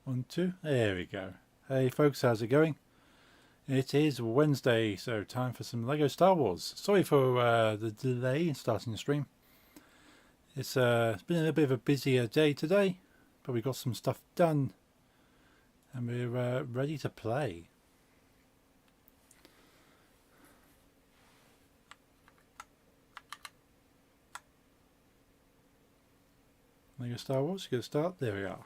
1, 2. There we go. Hey folks, how's it going? It is Wednesday, so time for some Lego Star Wars. Sorry for the delay in starting the stream. It's been a little bit of a busier day today, but we got some stuff done and we're ready to play. Lego Star Wars, good start. There we are.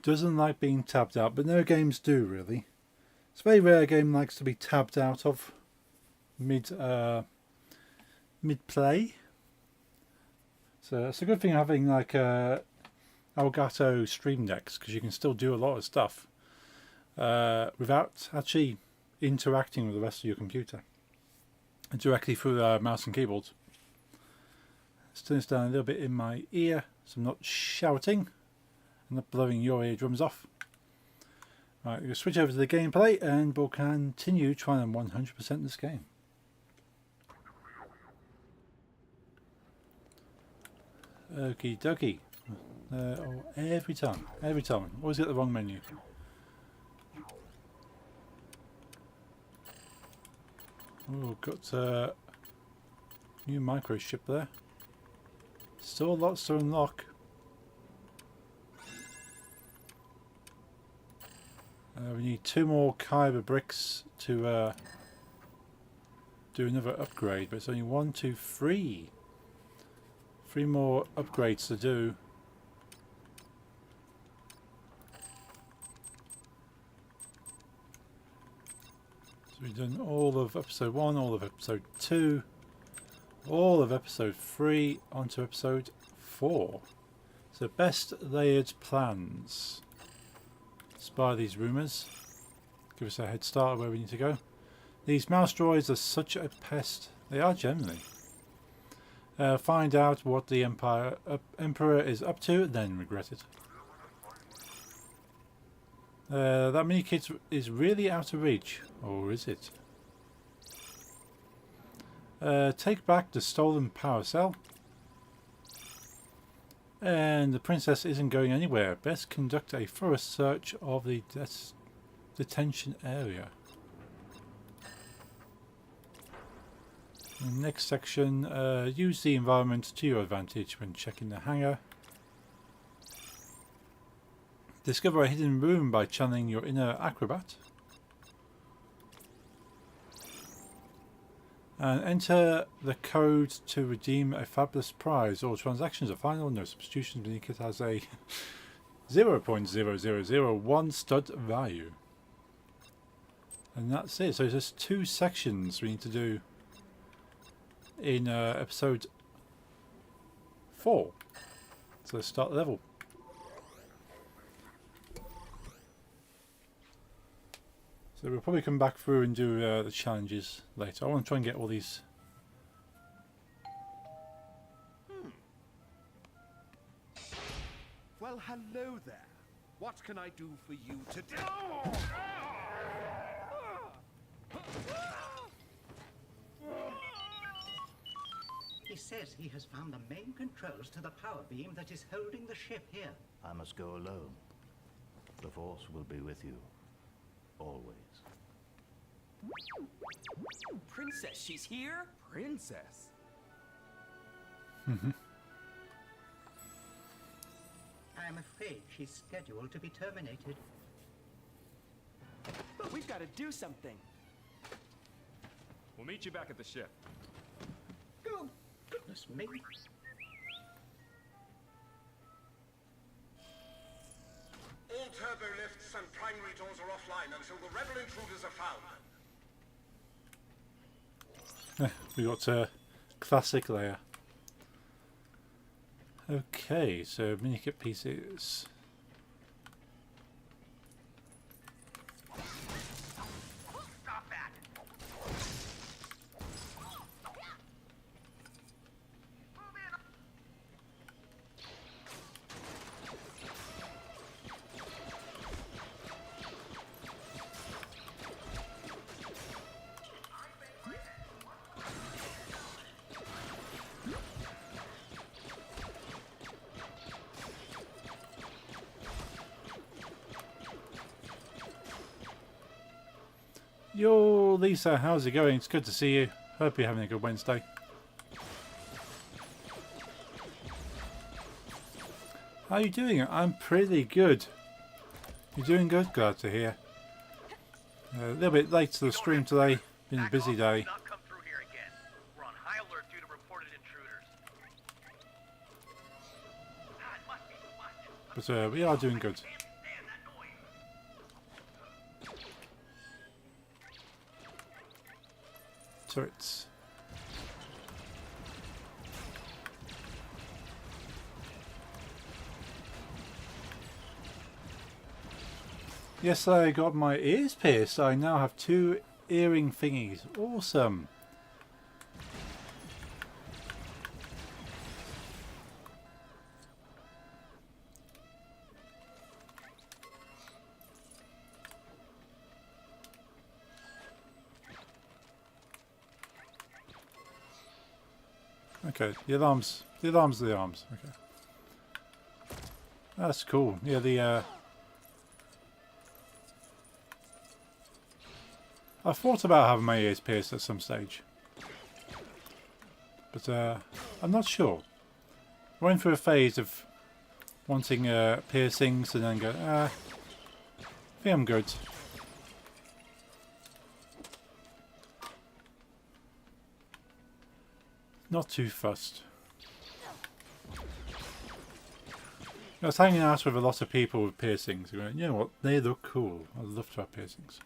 Doesn't like being tabbed out, but no games do really. It's a very rare a game likes to be tabbed out of mid play. So it's a good thing having like Elgato Stream Decks, because you can still do a lot of stuff without actually interacting with the rest of your computer directly through mouse and keyboard. Let's turn this down a little bit in my ear so I'm not shouting and not blowing your eardrums off. Right, we'll switch over to the gameplay and we'll continue trying to 100% this game. Okie dokie. Every time. Always get the wrong menu. Oh, got a new micro ship there. Still lots to unlock. We need 2 more Kyber bricks to do another upgrade, but it's only 1, 2, 3. 3 more upgrades to do. So we've done all of episode 1, all of episode 2, all of episode 3, onto episode 4. So best layered plans. Spy these rumours. Give us a head start of where we need to go. These mouse droids are such a pest. They are generally. Find out what the Emperor is up to, then regret it. That mini kit is really out of reach. Or is it? Take back the stolen power cell. And the princess isn't going anywhere. Best conduct a thorough search of the detention area. The next section, use the environment to your advantage when checking the hangar. Discover a hidden room by channeling your inner acrobat. And enter the code to redeem a fabulous prize. All transactions are final, no substitutions. Mini kit has a 0.0001 stud value. And that's it. So there's just 2 sections we need to do in episode 4. So let's start the level. So we'll probably come back through and do the challenges later. I want to try and get all these. Well, hello there. What can I do for you today? He says he has found the main controls to the power beam that is holding the ship here. I must go alone. The Force will be with you. Always. Princess, she's here? Princess? I am afraid she's scheduled to be terminated. But we've got to do something. We'll meet you back at the ship. Oh, goodness me. All turbo lifts and primary doors are offline until the rebel intruders are found. We got a classic layer. Okay, so mini kit pieces. Stop that! Yo, Lisa, how's it going? It's good to see you. Hope you're having a good Wednesday. How are you doing? I'm pretty good. You're doing good? Glad to hear. A little bit late to the stream today. Been a busy day. Not come through here again. We're on high alert due to reported intruders. But we are doing good. Turrets. Yes, I got my ears pierced. I now have 2 earring thingies. Awesome. Okay, the alarms are the alarms. Okay. That's cool. Yeah, the I thought about having my ears pierced at some stage, but I'm not sure. I went through a phase of wanting piercings and then go, I think I'm good. Not too fussed. I was hanging out with a lot of people with piercings. Going, you know what? They look cool. I'd love to have piercings.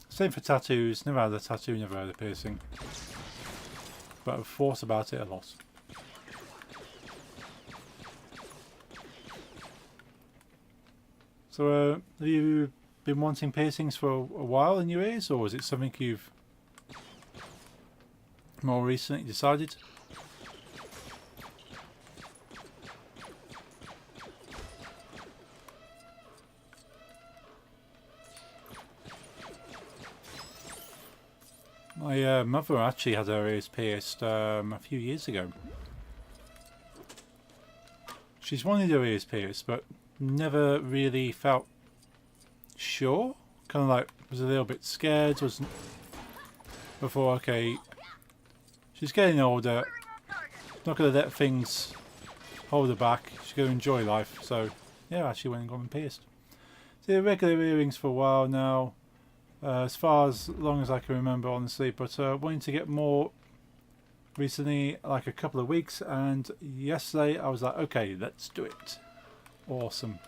Same for tattoos. Never had a tattoo, never had a piercing. But I've thought about it a lot. So, have you been wanting piercings for a while in your ears, or is it something you've more recently decided? My mother actually had her ears pierced a few years ago. She's wanted her ears pierced, but never really felt sure. Kind of like was a little bit scared. Wasn't before. Okay, she's getting older. Not going to let things hold her back. She's going to enjoy life. So yeah, actually went and got them pierced. So regular earrings for a while now. As far as long as I can remember, honestly, but wanting to get more recently, like a couple of weeks, and yesterday I was like, okay, let's do it. Awesome.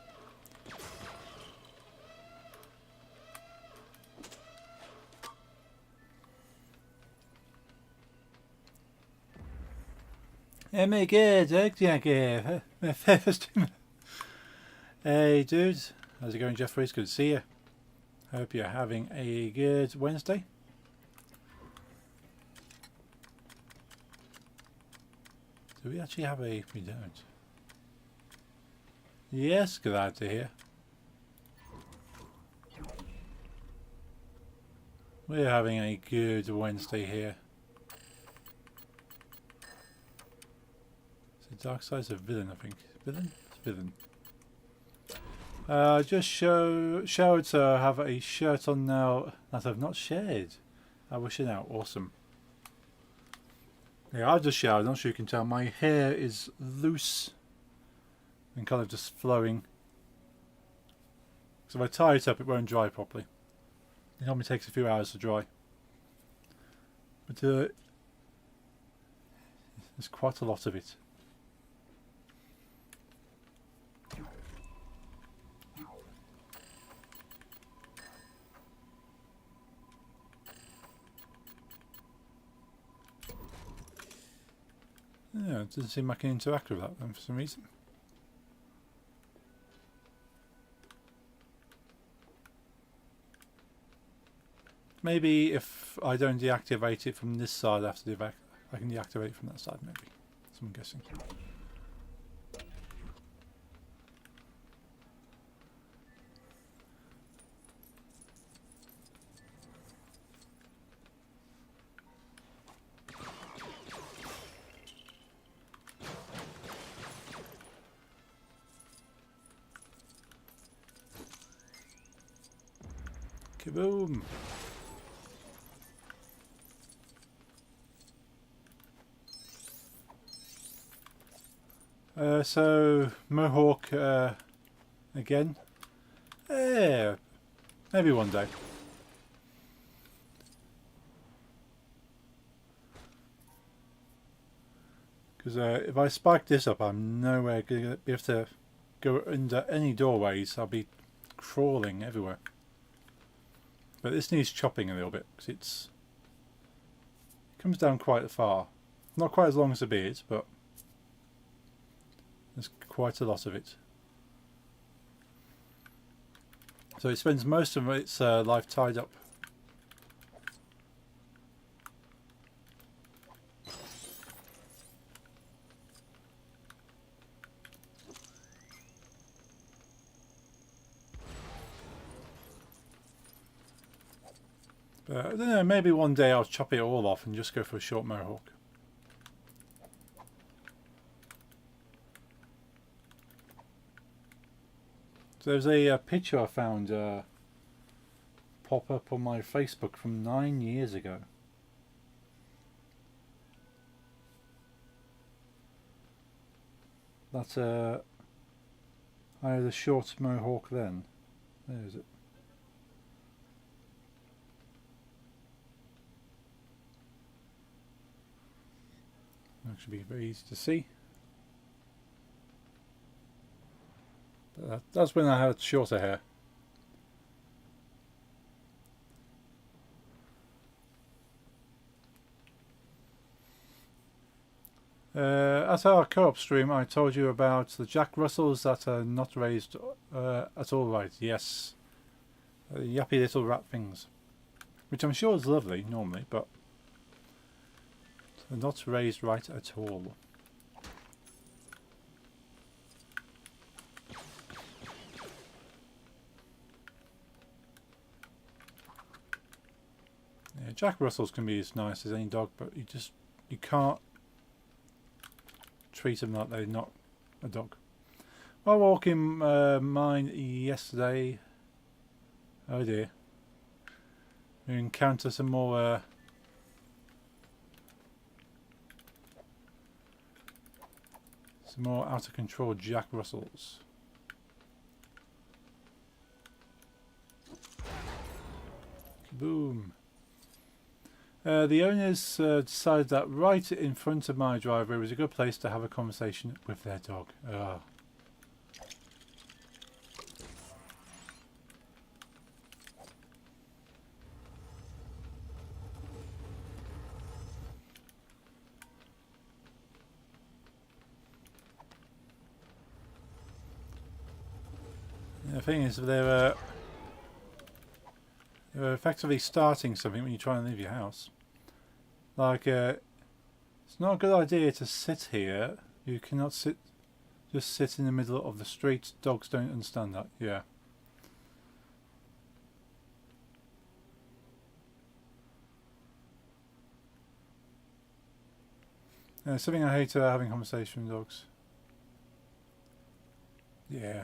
Hey, dude, how's it going, Jeffrey? It's good to see you. Hope you're having a good Wednesday. Do we actually have a... We don't. Yes, glad to hear. We're having a good Wednesday here. So Darkseid's a villain, I think. Villain? It's villain. Just showered to have a shirt on now that I've not shared. I wish it out. Awesome. Yeah, I just showered. Not sure you can tell. My hair is loose and kind of just flowing. So if I tie it up, it won't dry properly. It normally takes a few hours to dry. But there's quite a lot of it. Yeah, it doesn't seem I can interact with that then for some reason. Maybe if I don't deactivate it from this side after the I can deactivate it from that side maybe. That's what I'm guessing. Kaboom! So Mohawk again. Yeah, maybe one day. Because if I spike this up, I'm nowhere going to be able to go under any doorways. I'll be crawling everywhere. But this needs chopping a little bit because it comes down quite far. Not quite as long as the beard, but there's quite a lot of it. So it spends most of its life tied up. But I don't know, maybe one day I'll chop it all off and just go for a short mohawk. So there's a picture I found pop up on my Facebook from 9 years ago. That's I had a short mohawk then. There is it. That should be very easy to see. But that's when I had shorter hair. At our co-op stream I told you about the Jack Russells that are not raised at all right. Yes. Yuppie little rat things. Which I'm sure is lovely normally, but they're not raised right at all. Yeah, Jack Russells can be as nice as any dog, but you can't treat them like they're not a dog. While walking mine yesterday, oh dear, we encounter some more out of control Jack Russells. Boom. The owners decided that right in front of my driveway was a good place to have a conversation with their dog. The thing is, they're effectively starting something when you try and leave your house. Like, it's not a good idea to sit here. You cannot just sit in the middle of the street. Dogs don't understand that. Yeah. Something I hate having conversation with dogs. Yeah.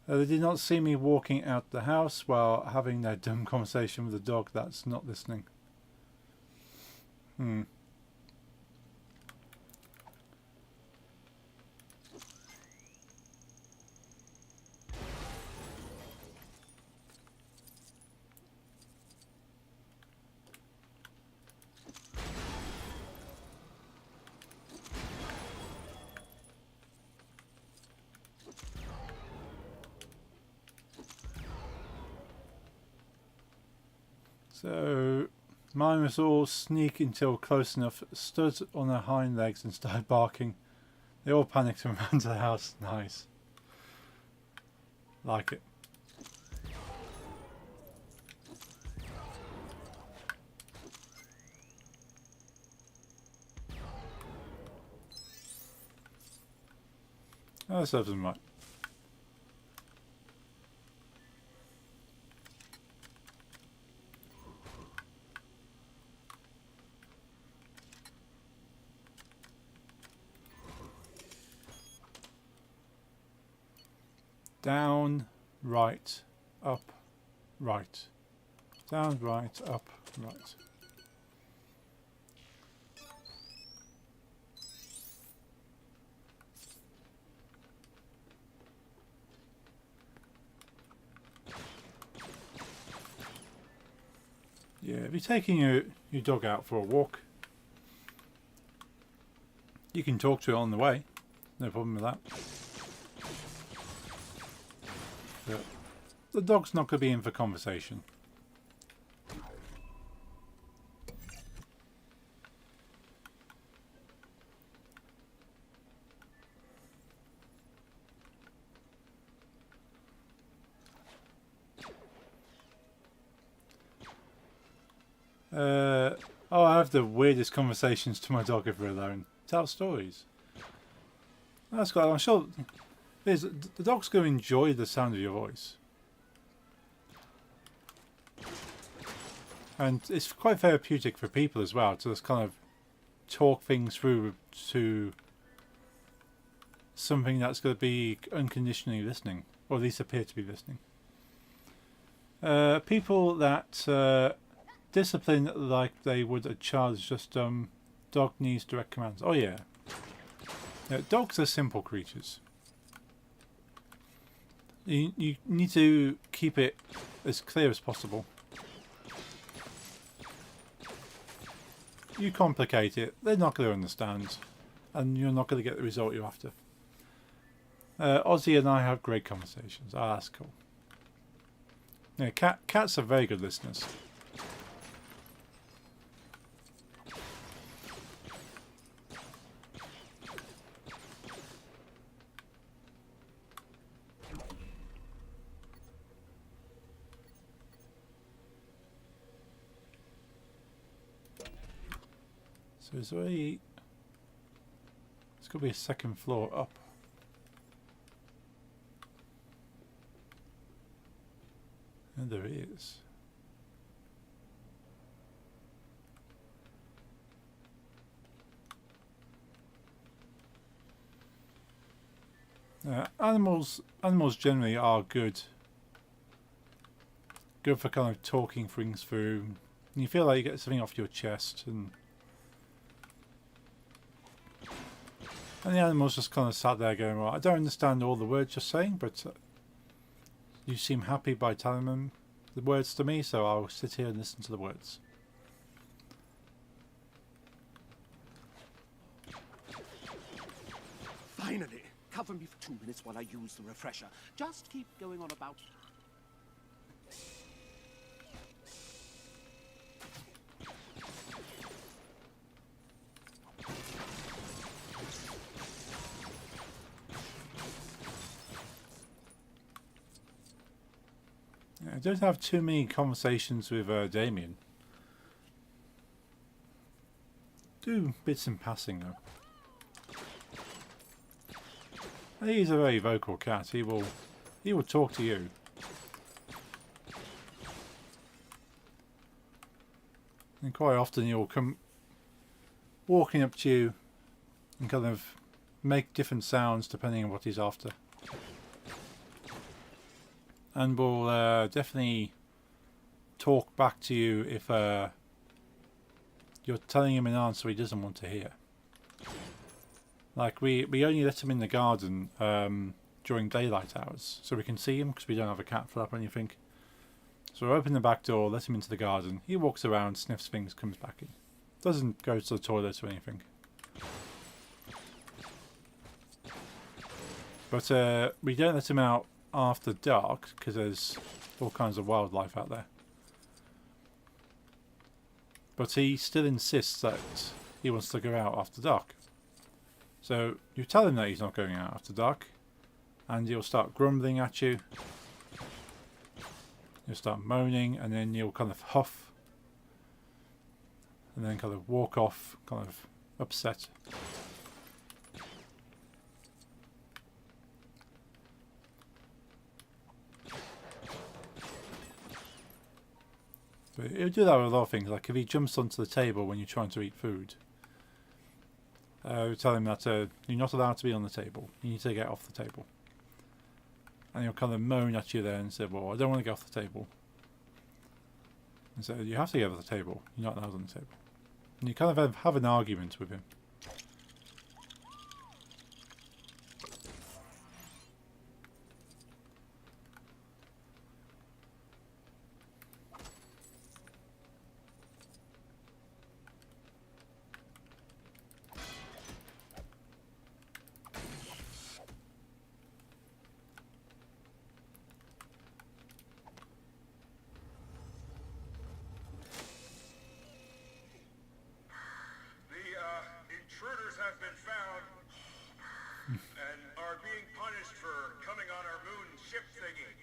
They did not see me walking out the house while having their dumb conversation with the dog that's not listening. So mine was all sneak until close enough, stood on their hind legs and started barking. They all panicked and ran to the house. Nice. Like it. That serves them right. Down, right, up, right. Down, right, up, right. Yeah, if you're taking your dog out for a walk, you can talk to it on the way. No problem with that. But the dog's not going to be in for conversation. Oh, I have the weirdest conversations to my dog if we're alone. Tell stories. That's good. I'm sure the dog's going to enjoy the sound of your voice. And it's quite therapeutic for people as well to just kind of talk things through to something that's going to be unconditionally listening, or at least appear to be listening. People that discipline like they would a child is just dog needs direct commands. Oh yeah. Dogs are simple creatures. You need to keep it as clear as possible. You complicate it, they're not going to understand, and you're not going to get the result you're after. Ozzy and I have great conversations. Ah, that's cool. Yeah, cats are very good listeners. So is there a... It's got to be a second floor up. And there is. Animals generally are good for kind of talking things through. You feel like you get something off your chest, and the animals just kind of sat there going, well, I don't understand all the words you're saying, but you seem happy by telling them the words to me, so I'll sit here and listen to the words. Finally! Cover me for 2 minutes while I use the refresher. Just keep going on about... I don't have too many conversations with Damien. Do bits in passing though. He's a very vocal cat. He will talk to you. And quite often he'll come walking up to you and kind of make different sounds depending on what he's after. And will definitely talk back to you if you're telling him an answer he doesn't want to hear. Like we only let him in the garden during daylight hours, so we can see him because we don't have a cat flap or anything. So we open the back door, let him into the garden. He walks around, sniffs things, comes back in. Doesn't go to the toilet or anything. But we don't let him out after dark because there's all kinds of wildlife out there. But he still insists that he wants to go out after dark. So you tell him that he's not going out after dark, and he'll start grumbling at you. He'll start moaning, and then you'll kind of huff, and then kind of walk off, kind of upset. But he'll do that with a lot of things, like if he jumps onto the table when you're trying to eat food. Tell him that you're not allowed to be on the table. You need to get off the table. And he'll kind of moan at you there and say, well, I don't want to get off the table. And so you have to get at the table. You're not allowed on the table. And you kind of have an argument with him. Intruders have been found and are being punished for coming on our moon ship thingy.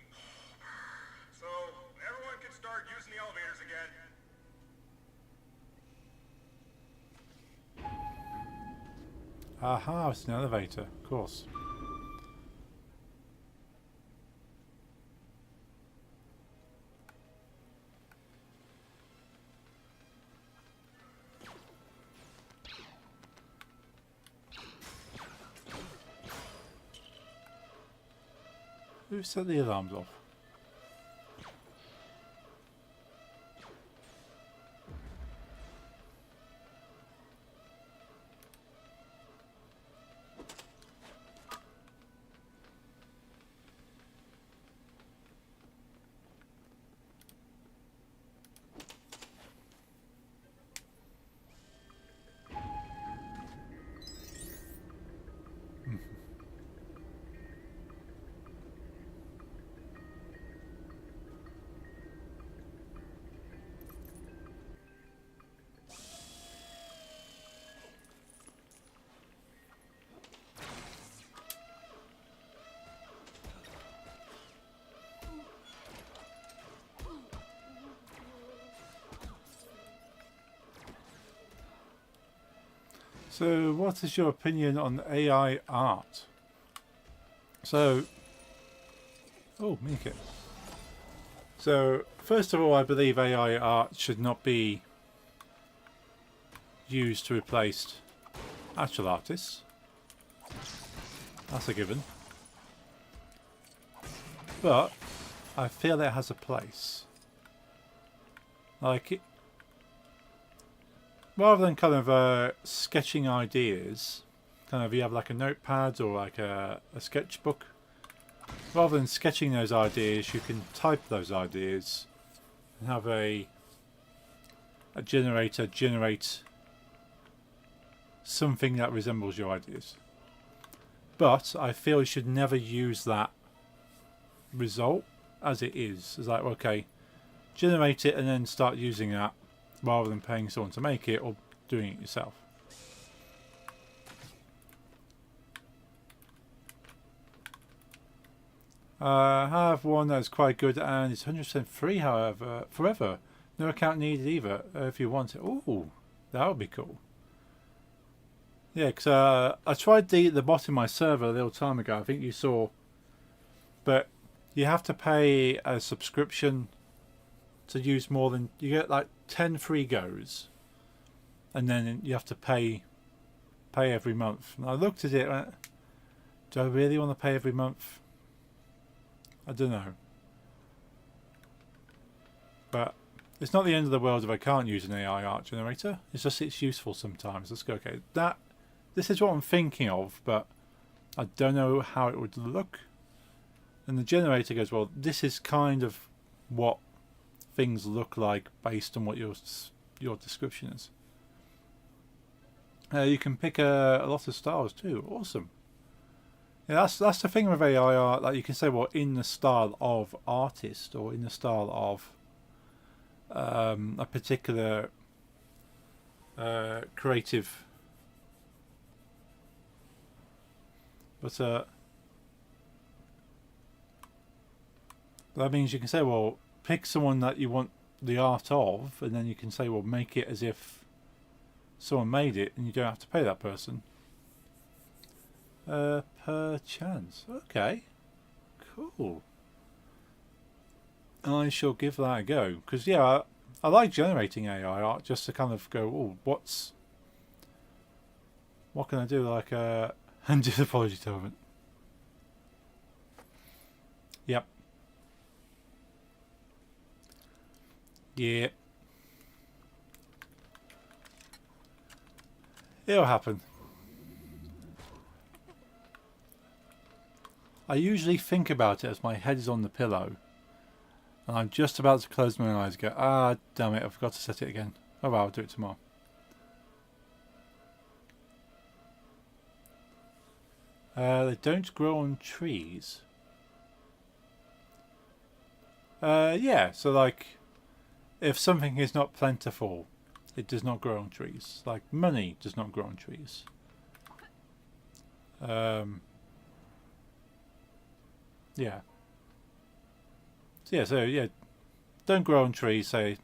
So everyone can start using the elevators again. Aha, it's an elevator, of course. Who set the alarms off? So, what is your opinion on AI art? So, oh, make it. So, first of all, I believe AI art should not be used to replace actual artists. That's a given. But I feel it has a place. Like, rather than kind of sketching ideas, kind of you have like a notepad or like a sketchbook. Rather than sketching those ideas, you can type those ideas and have a generator generate something that resembles your ideas. But I feel you should never use that result as it is. It's like, okay, generate it and then start using that rather than paying someone to make it or doing it yourself. I have one that's quite good and it's 100% free, however, forever. No account needed either if you want it. Ooh, that would be cool. Yeah, because I tried the bot in my server a little time ago. I think you saw. But you have to pay a subscription to use more than... You get like 10 free goes. And then you have to pay every month. And I looked at it and went, do I really want to pay every month? I don't know. But it's not the end of the world if I can't use an AI art generator. It's just it's useful sometimes. Let's go, okay, this is what I'm thinking of, but I don't know how it would look. And the generator goes, well, this is kind of what things look like based on what your description is. You can pick a lot of styles too. Awesome. Yeah, that's the thing with AI art. Like you can say, well, in the style of artist or in the style of a particular creative. But that means you can say, well, pick someone that you want the art of, and then you can say, well, make it as if someone made it, and you don't have to pay that person. Per chance. Okay. Cool. I shall give that a go. Because, yeah, I like generating AI art just to kind of go, oh, what can I do? Like, and do the apology tournament. Yep. Yeah. It'll happen. I usually think about it as my head is on the pillow. And I'm just about to close my eyes and go, ah, damn it, I forgot to set it again. Oh well, I'll do it tomorrow. They don't grow on trees. Yeah, so like, if something is not plentiful, it does not grow on trees. Like, money does not grow on trees. Yeah. So yeah, don't grow on trees. Say,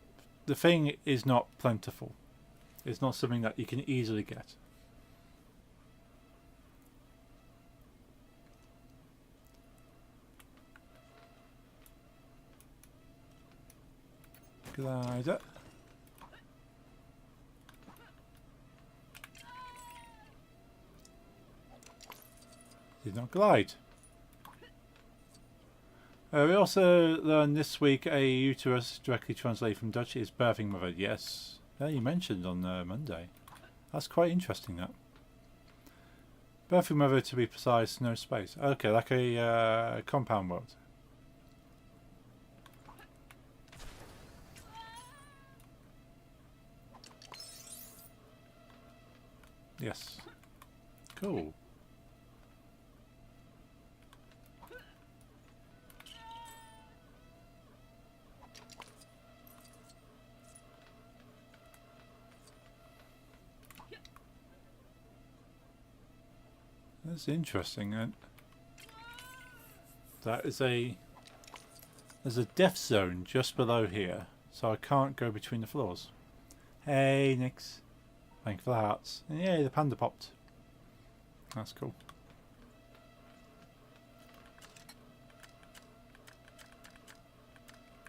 the thing is not plentiful. It's not something that you can easily get. Glider. Did not glide. We also learned this week a uterus, directly translated from Dutch, is birthing mother. Yes. Yeah, you mentioned on Monday. That's quite interesting, that. Birthing mother, to be precise, no space. Okay, like a compound world. Yes. Cool. That's interesting. That is there's a death zone just below here, so I can't go between the floors. Hey, Nix. Thank you for the hearts. And yay, the panda popped. That's cool.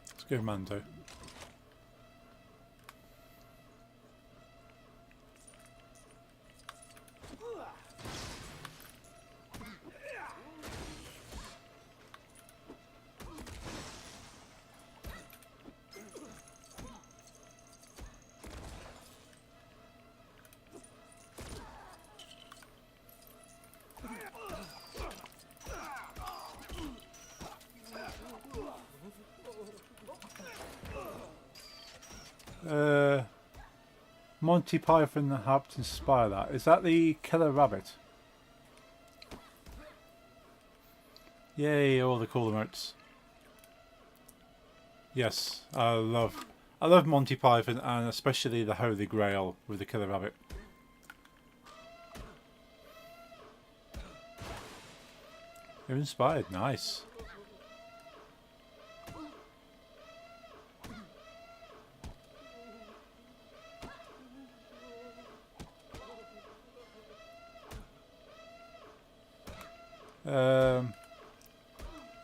Let's go Mando. Monty Python helped inspire that. Is that the killer rabbit? Yay, all the cool emotes. Yes, I love Monty Python, and especially the Holy Grail with the killer rabbit. You're inspired, nice.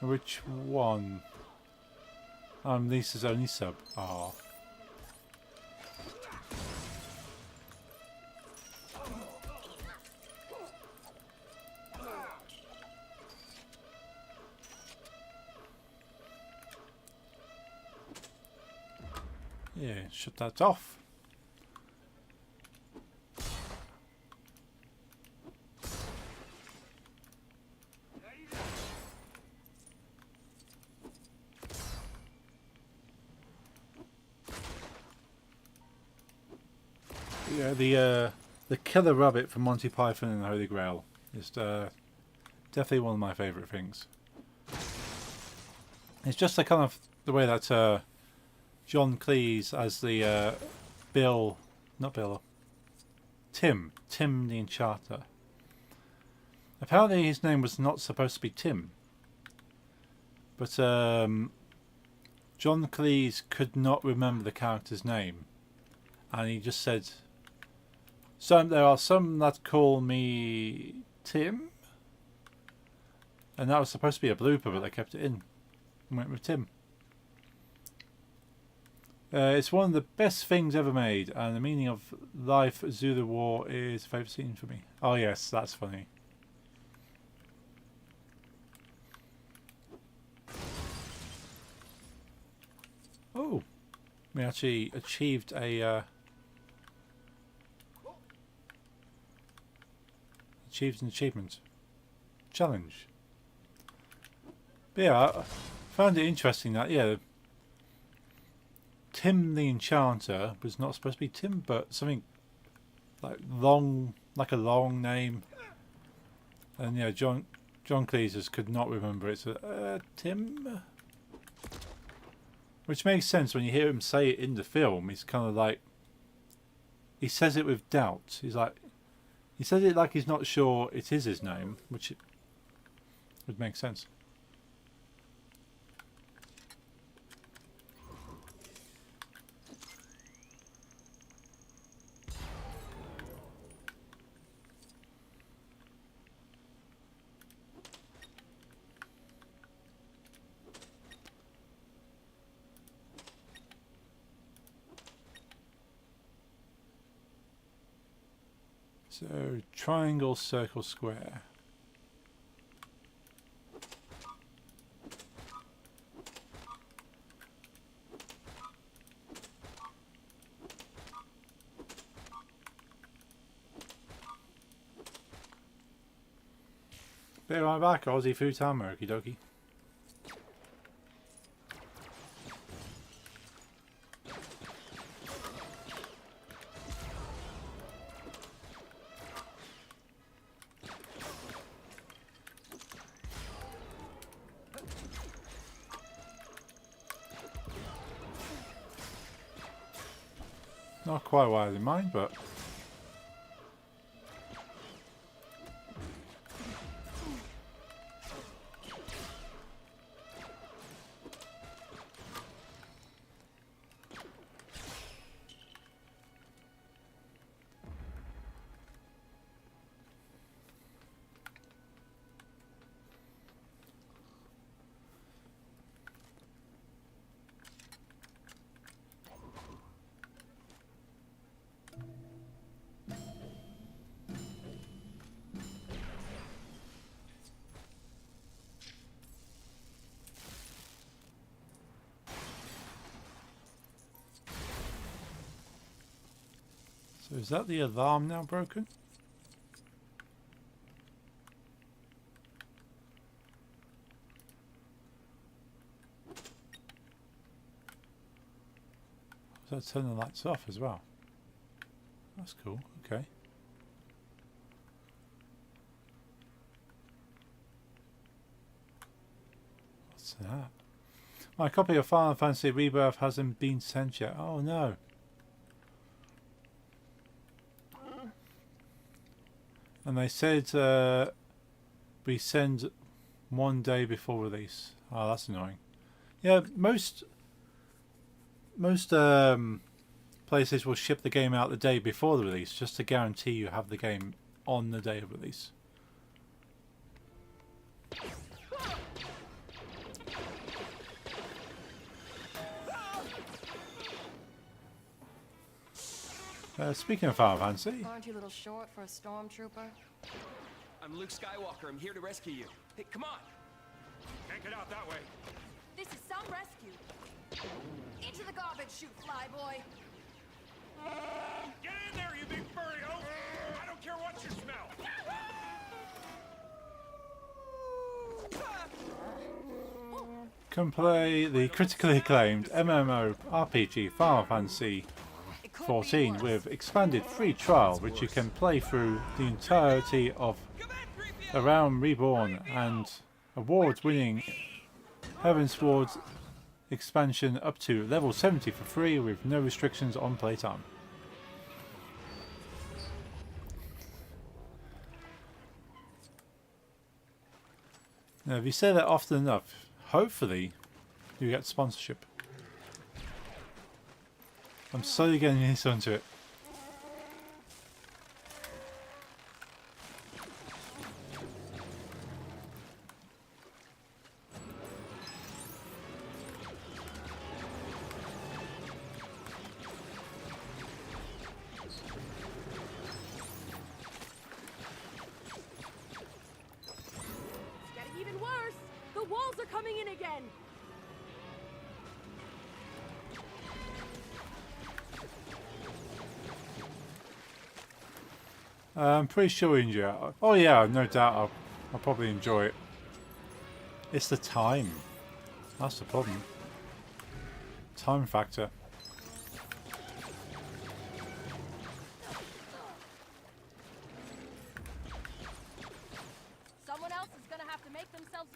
Which one? I'm Lisa's only sub. Ah. Yeah, shut that off. Yeah, the killer rabbit from Monty Python and the Holy Grail is definitely one of my favourite things. It's just the kind of the way that John Cleese as the Tim the Enchanter. Apparently his name was not supposed to be Tim, but John Cleese could not remember the character's name, and he just said, there are some that call me Tim, and that was supposed to be a blooper, but they kept it in and went with Tim. It's one of the best things ever made, and the meaning of life through the war is a favourite scene for me. Oh yes, that's funny. Oh, We actually achieved a achieved an achievement challenge. But yeah, I found it interesting that Tim the Enchanter was not supposed to be Tim, but something like a long name. And yeah, John Cleese could not remember it. So Tim, which makes sense when you hear him say it in the film. He's kind of like, he says it with doubt. He's like, he says it like he's not sure it is his name, which would make sense. So, triangle, circle, square. Be right back, Aussie food time, okie dokie. Not quite what I had in mind, but so is that the alarm now broken? Does that turn the lights off as well? That's cool, okay. What's that? My copy of Final Fantasy Rebirth hasn't been sent yet. Oh no. And they said we send 1 day before release. Oh, that's annoying. Yeah, most places will ship the game out the day before the release, just to guarantee you have the game on the day of release. Speaking of Final Fantasy, Aren't you a little short for a stormtrooper? I'm Luke Skywalker. I'm here to rescue you. Hey, come on. Can't get out that way. This is some rescue. Into the garbage chute, flyboy. Get in there, you big furry hoe! I don't care what you smell. come play the critically acclaimed MMORPG Final Fantasy 14 with expanded free trial, which you can play through the entirety of Around Reborn and award-winning Heavensward expansion up to level 70 for free with no restrictions on playtime. Now, if you say that often enough, hopefully you get sponsorship. I'm slowly getting used onto it. It's getting even worse. The walls are coming in again. I'm pretty sure we enjoy it. Oh yeah, no doubt I'll probably enjoy it. It's the time. That's the problem. Time factor. Someone else is gonna have to make themselves.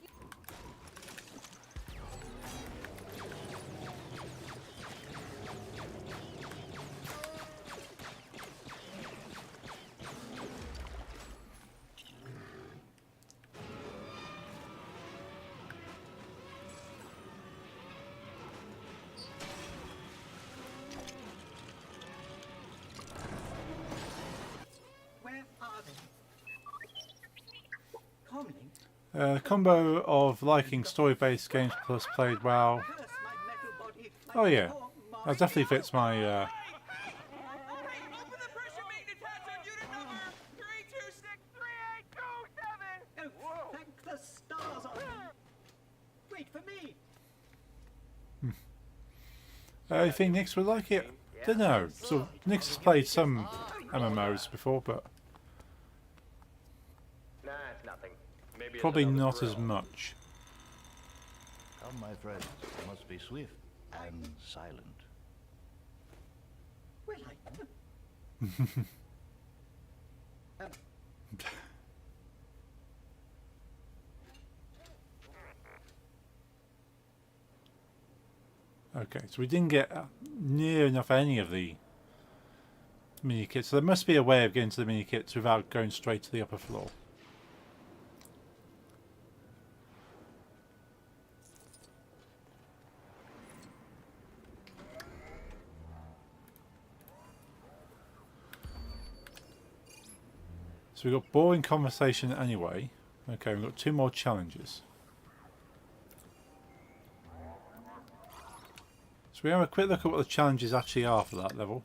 Where are they? Comlink? The combo of liking story-based games plus played WoW. Curse my metal body like Oh yeah, your that definitely fits my. Hey, open the pressure maintenance hatch on unit number 3263827! Oh, thank the stars on you. Wait for me. You think Nix would like it? Don't know. So Nix has played some MMOs before, but Nah, it's nothing. Maybe it's probably another not thrill. as much. Come, my friends. You must be swift and silent. Well, Okay, so we didn't get near enough any of the mini kits. So there must be a way of getting to the mini kits without going straight to the upper floor. So we've got boring conversation anyway. Okay, we've got 2 more challenges. So we have a quick look at what the challenges actually are for that level.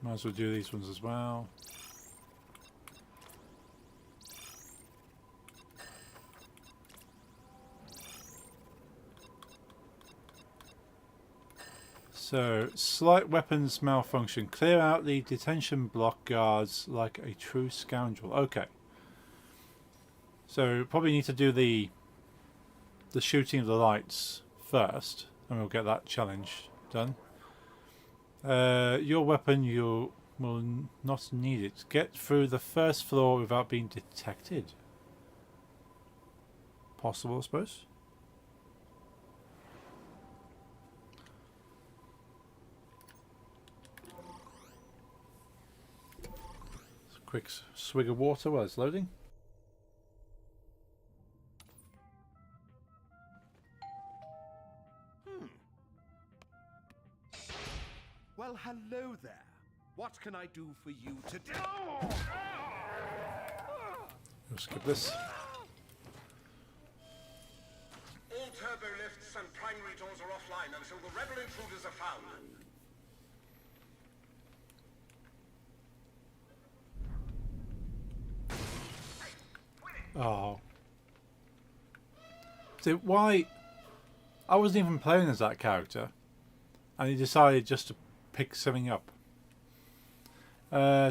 Might as well do these ones as well. So, slight weapons malfunction. Clear out the detention block guards like a true scoundrel. Okay. So, probably need to do the shooting of the lights first, and we'll get that challenge done. Your weapon, you will not need it. Get through the first floor without being detected. Possible, I suppose. Quick swig of water while it's loading. Well, hello there. What can I do for you today? We'll skip this. All turbo lifts and primary doors are offline until the rebel intruders are found. Oh. So why? I wasn't even playing as that character, and he decided just to pick something up.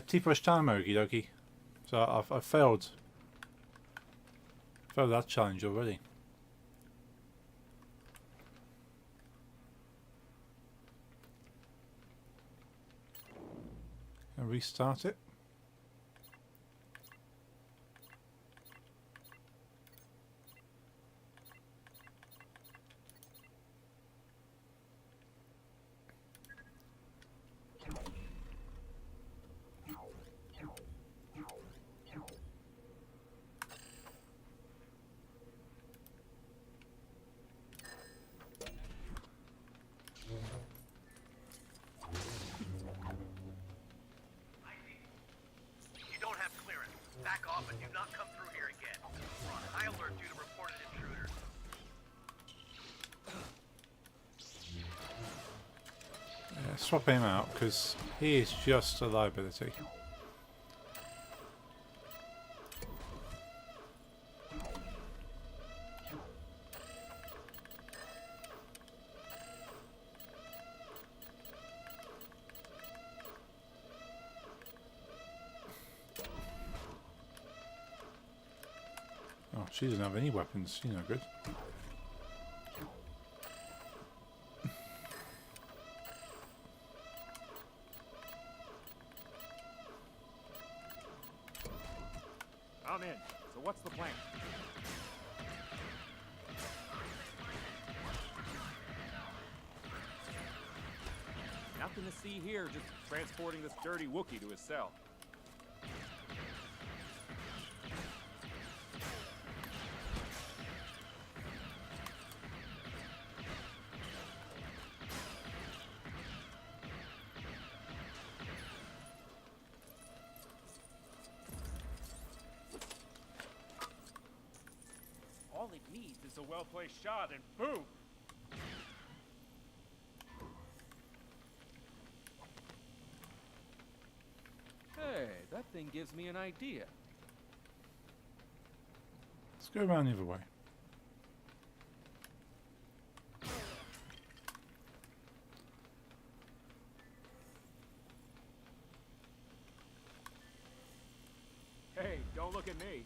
T-push time, okie dokie. So I failed that challenge already. And restart it. swap him out because he is just a liability. Oh, she doesn't have any weapons. She's no good. I'm in. So what's the plan? Nothing to see here, just transporting this dirty Wookiee to his cell. All it needs is a well-placed shot and boom! Hey, that thing gives me an idea. Let's go around the other way. Hey, don't look at me.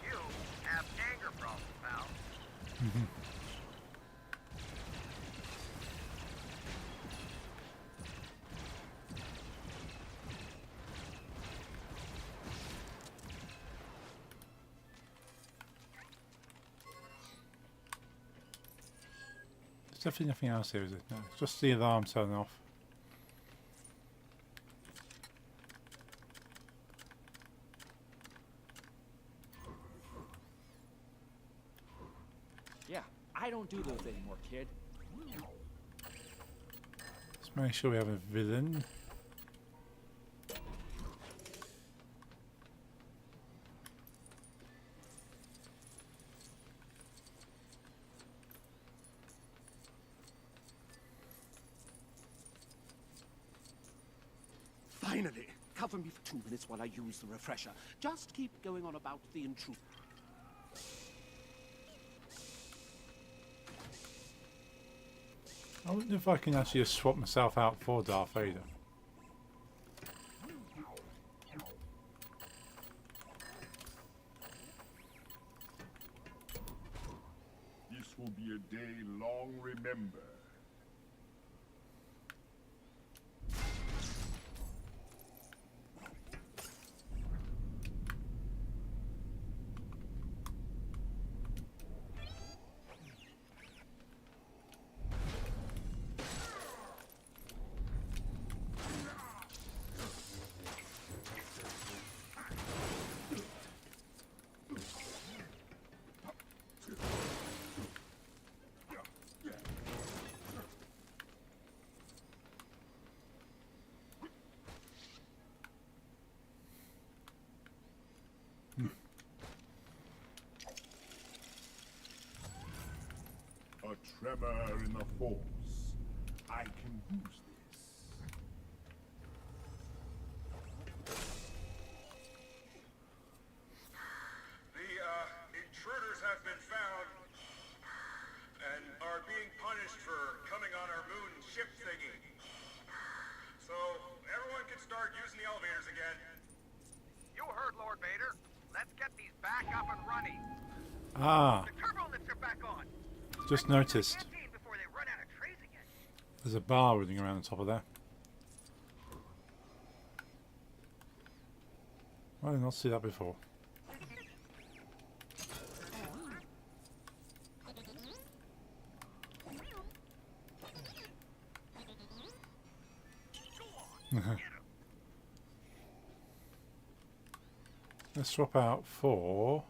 You have anger problems, pal. There's definitely nothing else here, is it? No, it's just the alarm turning off. Yeah, I don't do those anymore, kid. Let's make sure we have a villain. Finally! Cover me for 2 minutes while I use the refresher. Just keep going on about the intruder. I wonder if I can actually just swap myself out for Darth Vader. This will be a day long remembered. A tremor in the force. I can use this. The intruders have been found and are being punished for coming on our moon ship thingy. So everyone can start using the elevators again. You heard Lord Vader. Let's get these back up and running. Ah, The turbo lifts are back on. just noticed. Campaign before they run out of trays again. There's a bar running around the top of there. I did not see that before. Let's swap out for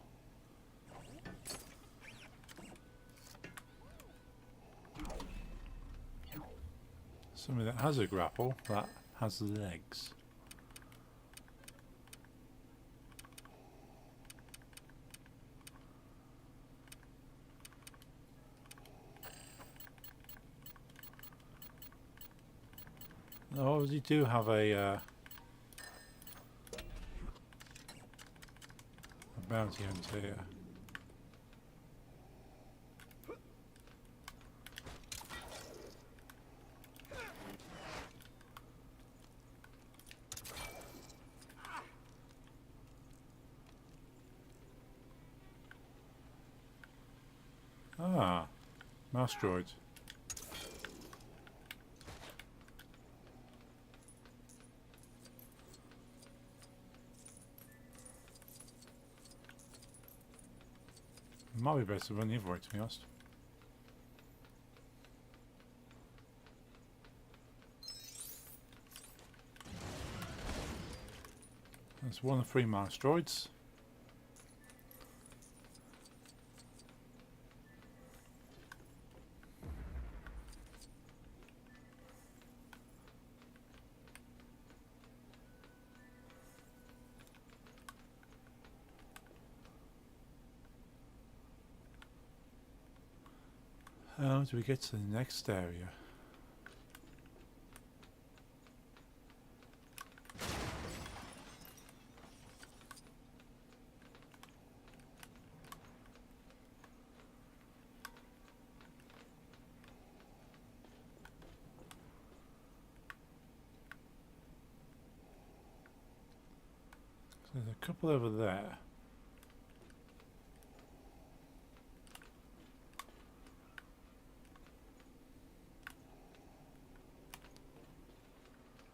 Something that has a grapple that has legs. Oh, you do have a bounty hunter here. Ah, mouse droid. Might be better to run the other way, to be honest. That's one of 3 mouse droids. How do we get to the next area? So there's a couple over there.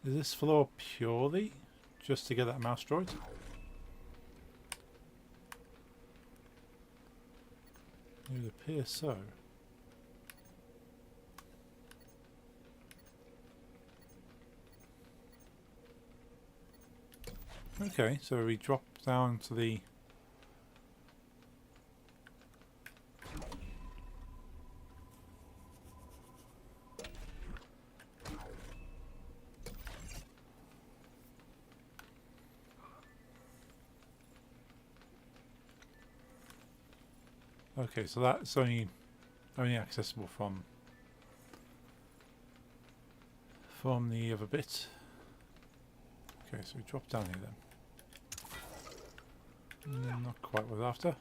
Is this floor purely just to get that mouse droid? It would appear so. Okay, so we drop down to the... Okay, so that's only accessible from the other bit. Okay, so we drop down here then. Not quite what we're after.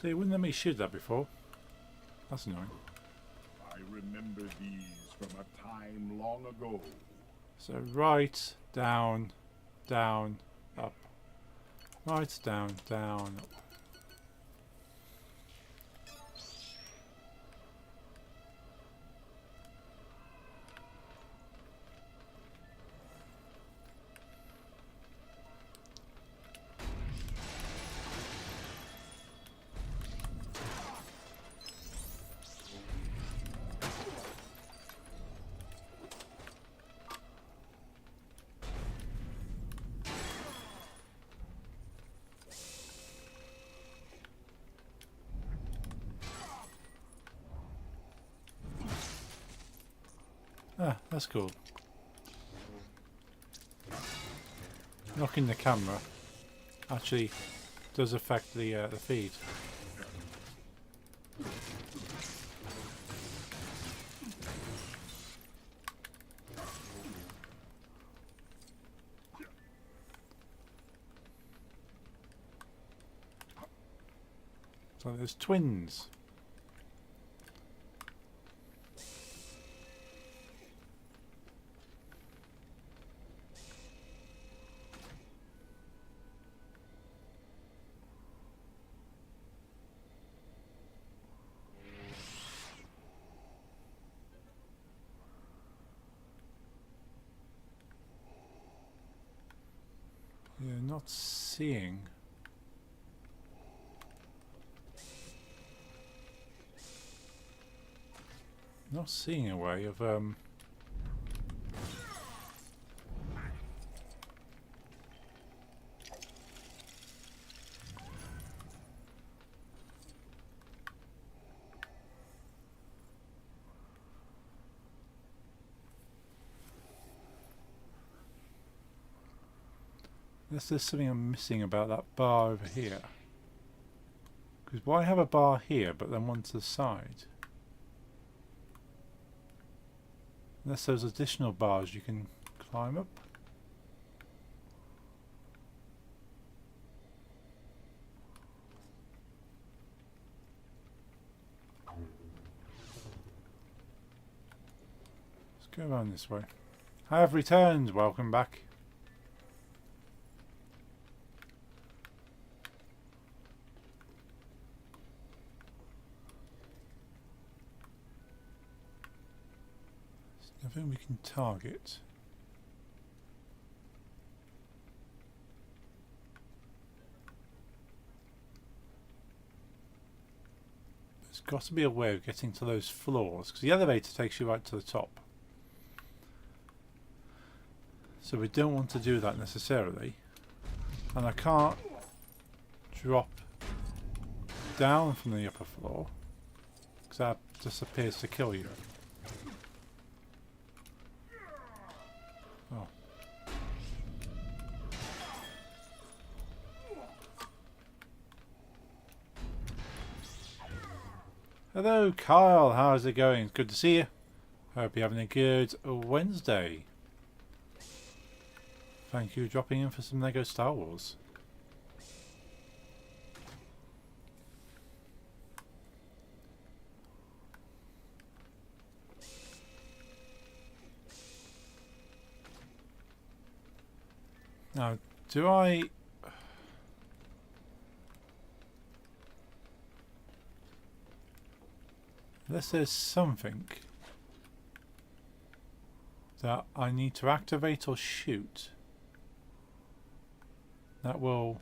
So you wouldn't let me shoot that before. That's annoying. I remember these from a time long ago. So right, down, down, up. Right, down, down, up. Ah, that's cool. Knocking the camera actually does affect the feed. So there's twins. Yeah, not seeing. Not seeing a way of unless there's something I'm missing about that bar over here. Because why have a bar here but then one to the side? Unless there's additional bars you can climb up. Let's go around this way. I have returned. Welcome back. There's nothing we can target. There's got to be a way of getting to those floors, because the elevator takes you right to the top. So we don't want to do that necessarily. And I can't drop down from the upper floor, because that just appears to kill you. Oh. Hello Kyle, how's it going? Good to see you. Hope you're having a good Wednesday. Thank you for dropping in for some Lego Star Wars. Now, do I... Unless there's something that I need to activate or shoot, that will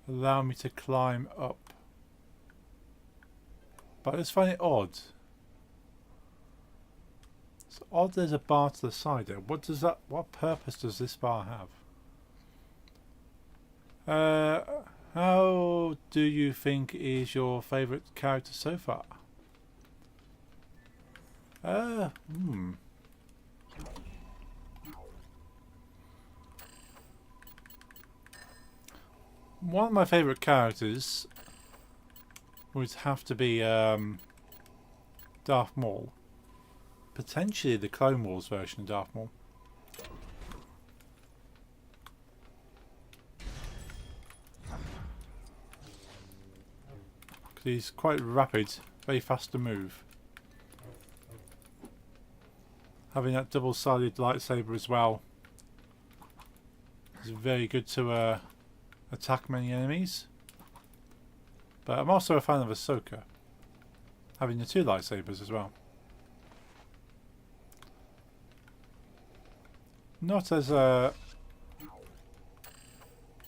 allow me to climb up. But I just find it odd. It's odd there's a bar to the side there. What does that, what purpose does this bar have? How do you think is your favourite character so far? One of my favourite characters would have to be Darth Maul. Potentially the Clone Wars version of Darth Maul. Because he's quite rapid, very fast to move. Having that double-sided lightsaber as well is very good to attack many enemies. But I'm also a fan of Ahsoka, having the two lightsabers as well. Not as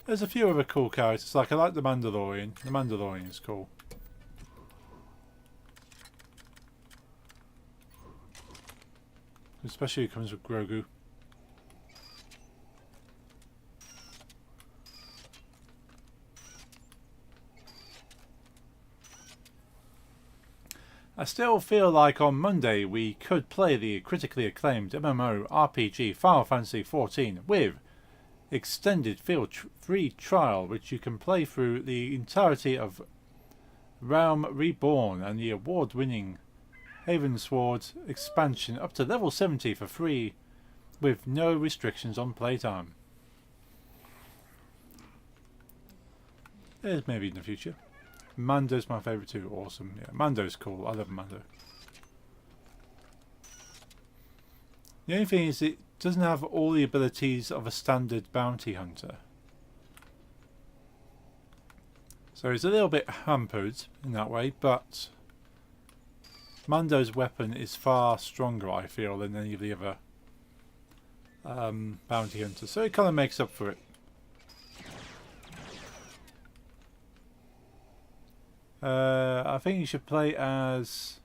there's a few other cool characters, like I like the Mandalorian. The Mandalorian is cool. Especially who comes with Grogu. I still feel like on Monday we could play the critically acclaimed MMO RPG Final Fantasy XIV with extended free trial, which you can play through the entirety of Realm Reborn and the award-winning Havensward expansion up to level 70 for free, with no restrictions on playtime. There's maybe in the future. Mando's my favourite too. Awesome. Yeah, Mando's cool. I love Mando. The only thing is it doesn't have all the abilities of a standard bounty hunter. So it's a little bit hampered in that way, but Mando's weapon is far stronger, I feel, than any of the other bounty hunters. So it kind of makes up for it. I think you should play as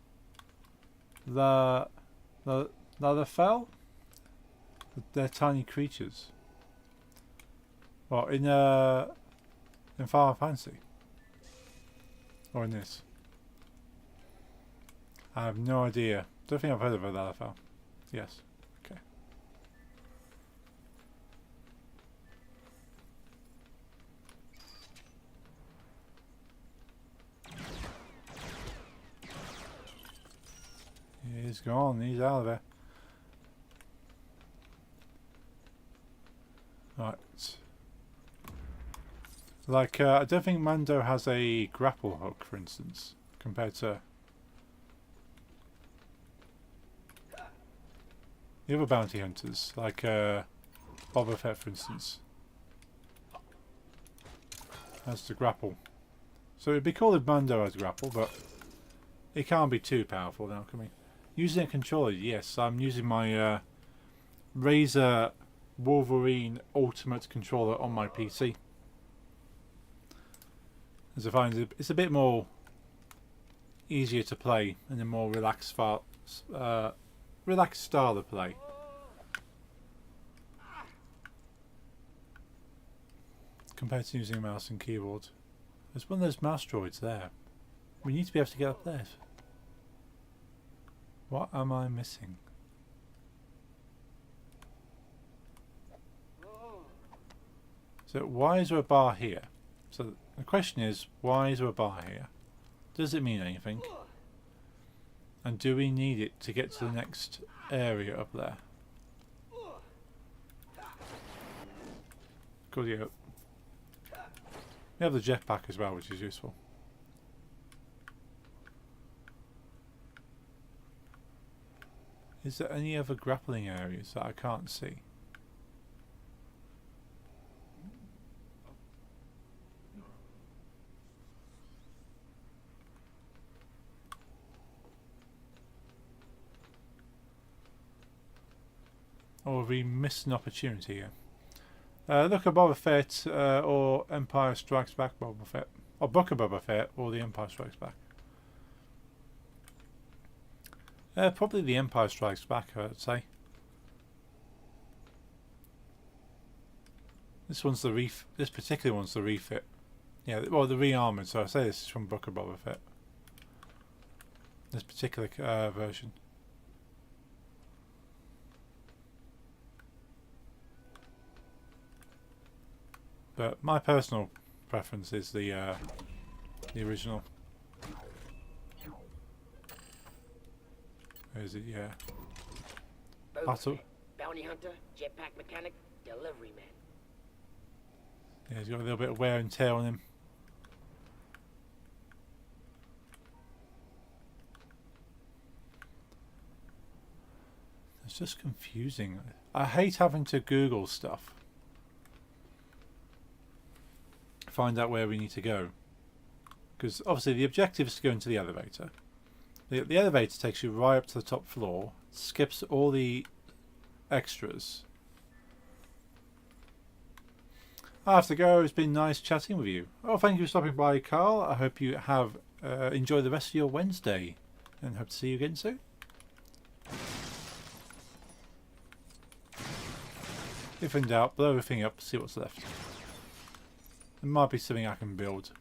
the Latherfell. They're tiny creatures. Well, in Final Fantasy, or in this, I have no idea. Don't think I've heard of a Latherfell. Yes. Okay. He's gone. He's out of there. Right. Like, I don't think Mando has a grapple hook, for instance, compared to the other bounty hunters, like Boba Fett, for instance, has to grapple. So it'd be cool if Mando has grapple, but it can't be too powerful now, can we? Using a controller, yes, I'm using my Razer Wolverine Ultimate controller on my PC. As I find it's a bit more easier to play and a more relaxed style of play. Compared to using a mouse and keyboard. There's one of those mouse droids there. We need to be able to get up there. What am I missing? So why is there a bar here? So the question is, why is there a bar here? Does it mean anything? And do we need it to get to the next area up there? Good, yeah. We have the jetpack as well, which is useful. Is there any other grappling areas that I can't see? Or have we missed an opportunity here? Look at Boba Fett or Empire Strikes Back Boba Fett. Or Book of Boba Fett or The Empire Strikes Back. Probably The Empire Strikes Back, I'd say. This particular one's the refit. Yeah, well, the re-armored, so I say this is from Book of Boba Fett. This particular version. But my personal preference is the original. Where is it? Yeah. Battle. Bounty hunter, jetpack mechanic, delivery man. Yeah, he's got a little bit of wear and tear on him. It's just confusing. I hate having to Google stuff. Find out where we need to go. Because obviously the objective is to go into the elevator. The elevator takes you right up to the top floor, skips all the extras. I have to go. It's been nice chatting with you. Oh, thank you for stopping by, Carl. I hope you have enjoyed the rest of your Wednesday and hope to see you again soon. If in doubt, blow everything up, see what's left. There might be something I can build.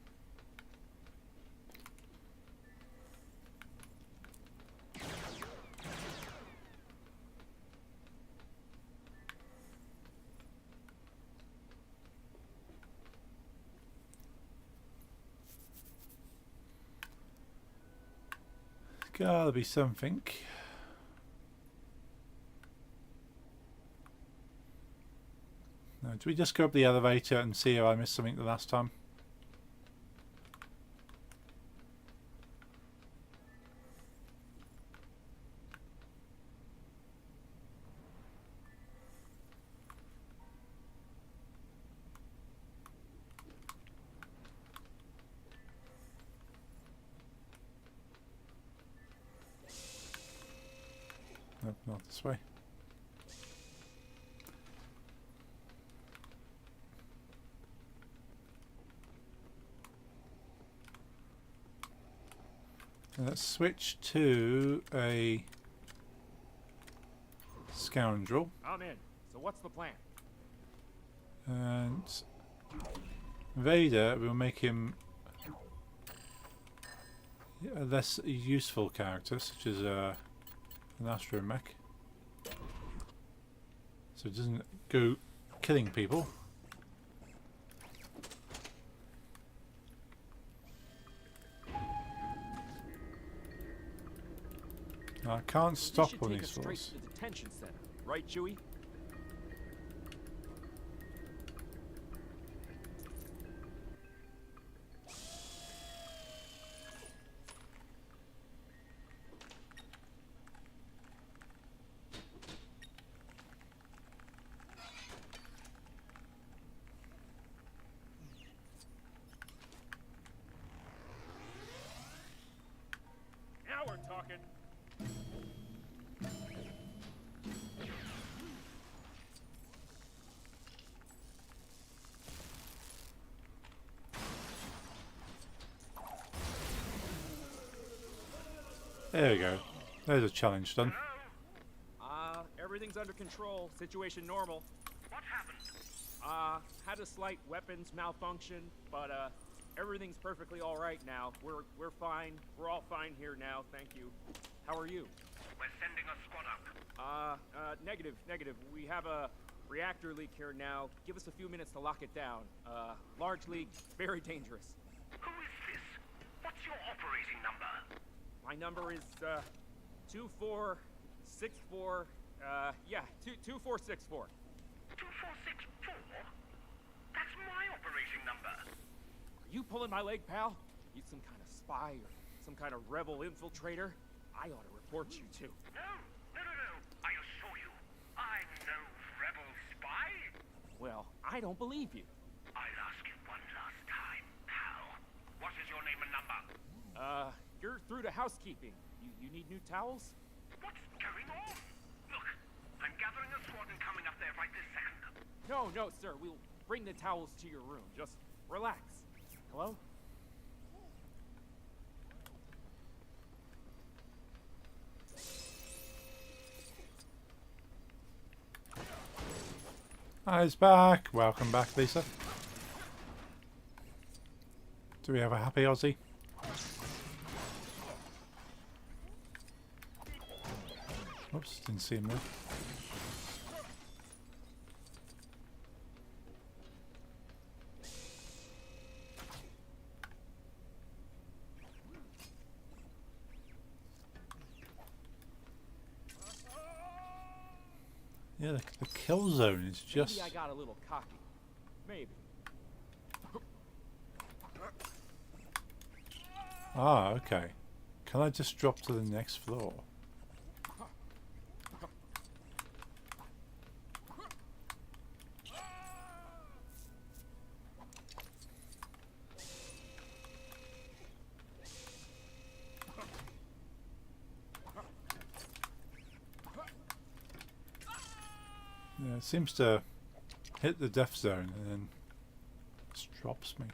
Gotta be something. Now, do we just go up the elevator and see if I missed something the last time? Nope, not this way. And let's switch to a scoundrel. I'm in. So what's the plan? And Vader will make him a less useful character, such as an astromech. So it doesn't go killing people. I can't stop on these Straight floors. to the detention center, right, Chewie? Now we're talking. There we go. There's a challenge done. Everything's under control. Situation normal. What happened? Had a slight weapons malfunction, but everything's perfectly all right now. We're fine. We're all fine here now. Thank you. How are you? We're sending a squad up. Negative. We have a reactor leak here now. Give us a few minutes to lock it down. Large leak, very dangerous. Who is this? What's your operating number? My number is 2464. 2464. 2464? That's my operating number. Are you pulling my leg, pal? You some kind of spy or some kind of rebel infiltrator? I ought to report you too. No. I assure you, I'm no rebel spy. Well, I don't believe you. I'll ask you one last time, pal. What is your name and number? You're through to housekeeping. You need new towels? What's going on? Look, I'm gathering a squad and coming up there right this second. No, sir. We'll bring the towels to your room. Just relax. Hello? He's back. Welcome back, Lisa. Do we have a happy Aussie? Oops, didn't see him there. Yeah, the kill zone is just... Maybe I got a little cocky. Maybe. Ah, okay. Can I just drop to the next floor? Yeah, it seems to hit the death zone and then just drops me.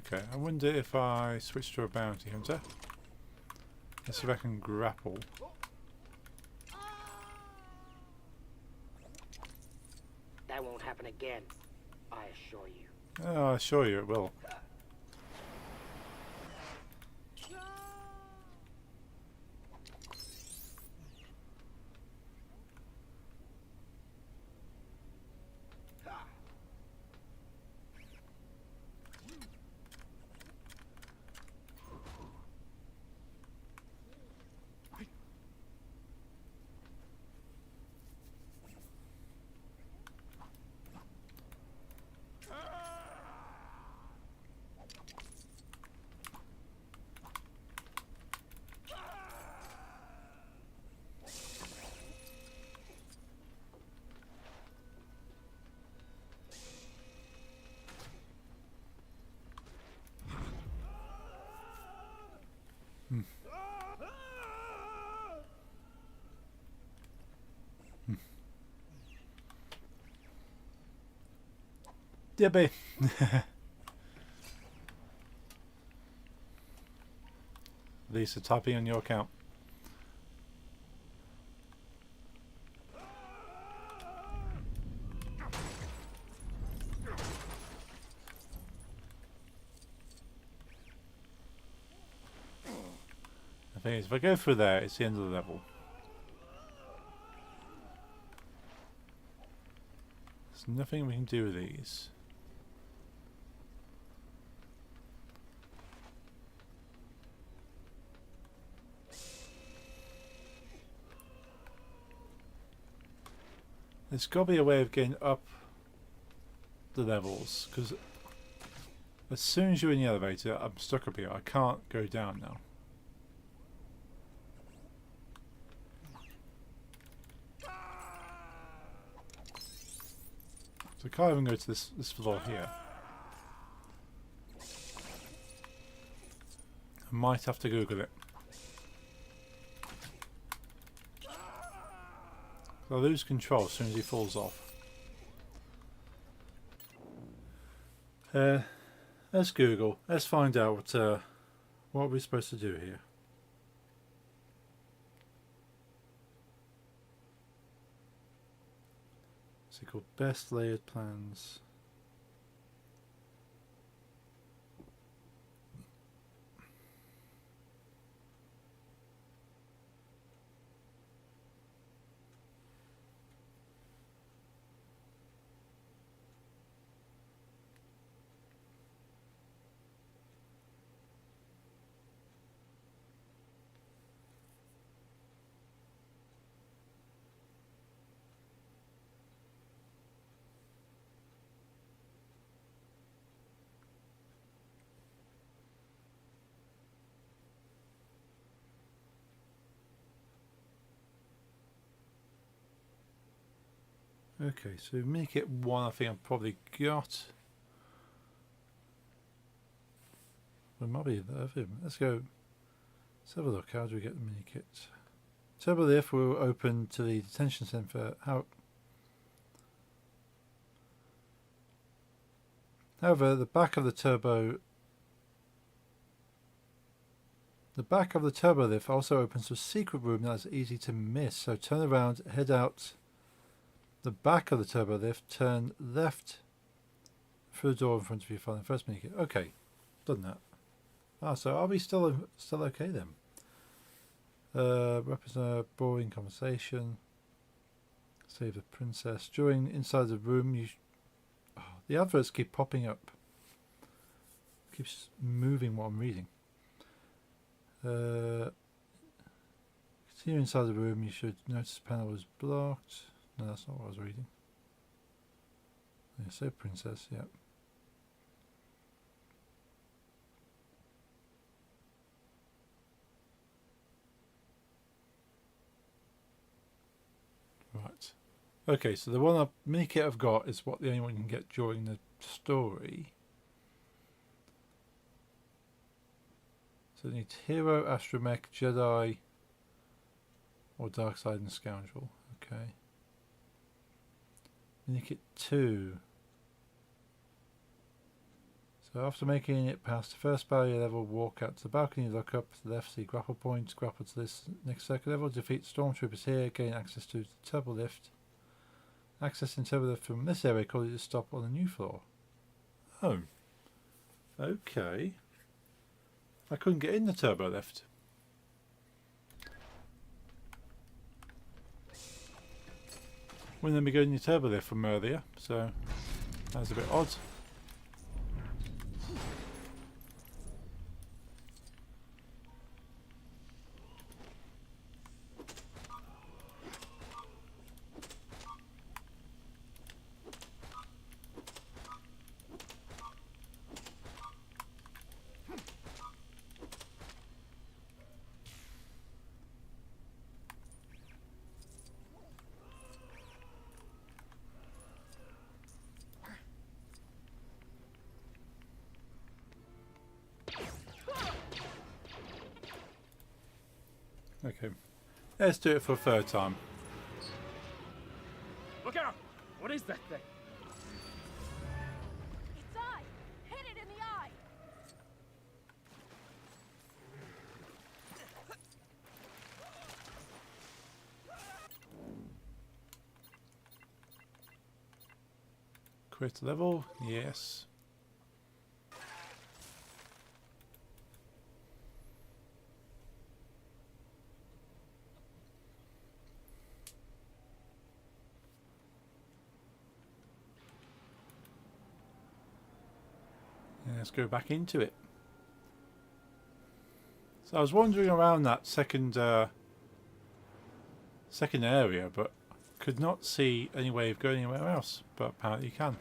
Okay, I wonder if I switch to a bounty hunter. Let's see if I can grapple. That won't happen again, I assure you. Oh, I assure you it will. Debbie. Lisa typing on your account. The thing is, if I go through there, it's the end of the level. There's nothing we can do with these. There's got to be a way of getting up the levels, because as soon as you're in the elevator, I'm stuck up here. I can't go down now. So I can't even go to this floor here. I might have to Google it. I'll lose control as soon as he falls off. Let's Google. Let's find out what we're supposed to do here. Is it called Best Layered Plans? Okay, so make it one. I think I've probably got. Well, might be the other. Let's go. Let's have a look. How do we get the mini kit? Turbo lift will open to the detention center. However, the back of the turbo lift also opens to a secret room that is easy to miss. So turn around, head out the back of the turbo lift, turn left through the door in front of you, find the first mini kit. Okay, done that. Ah, so are we still okay then? Represent a boring conversation. Save the princess. During inside the room, the adverts keep popping up. Keeps moving what I'm reading. Continue inside the room. You should notice the panel was blocked. No, that's not what I was reading. Yeah, save princess. Yep. Right. Okay, so the one mini kit I've got is the only one you can get during the story. So it needs Hero, Astromech, Jedi, or Darkside and Scoundrel. Okay. Mini kit 2. So after making it past the first barrier level, walk out to the balcony, look up to the left, see grapple points, grapple to this next circle level, defeat stormtroopers here, gain access to the turbo lift. Accessing turbo lift from this area, call it to stop on the new floor. Oh. Okay. I couldn't get in the turbo lift. Wouldn't let me go in the turbo lift from earlier, so that was a bit odd. Okay. Let's do it for a third time. Look out! What is that thing? Its eye! Hit it in the eye! Crit level, yes. Let's go back into it. So I was wandering around that second area, but could not see any way of going anywhere else. But apparently you can.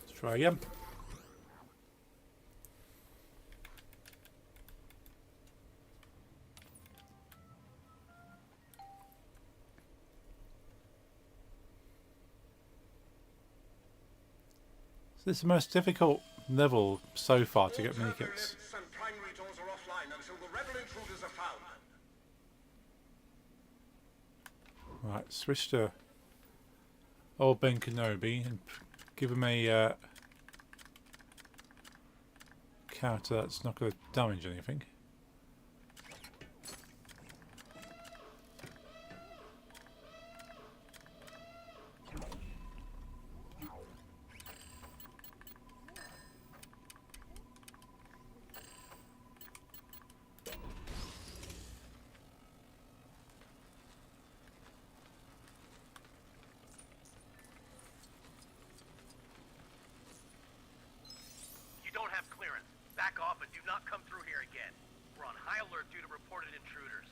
Let's try again. This is the most difficult level so far to get medikits. Units and primary doors are offline until the rebel intruders are found. Right, switch to old Ben Kenobi and give him a counter that's not going to damage anything. You don't have clearance. Back off and do not come through here again. We're on high alert due to reported intruders.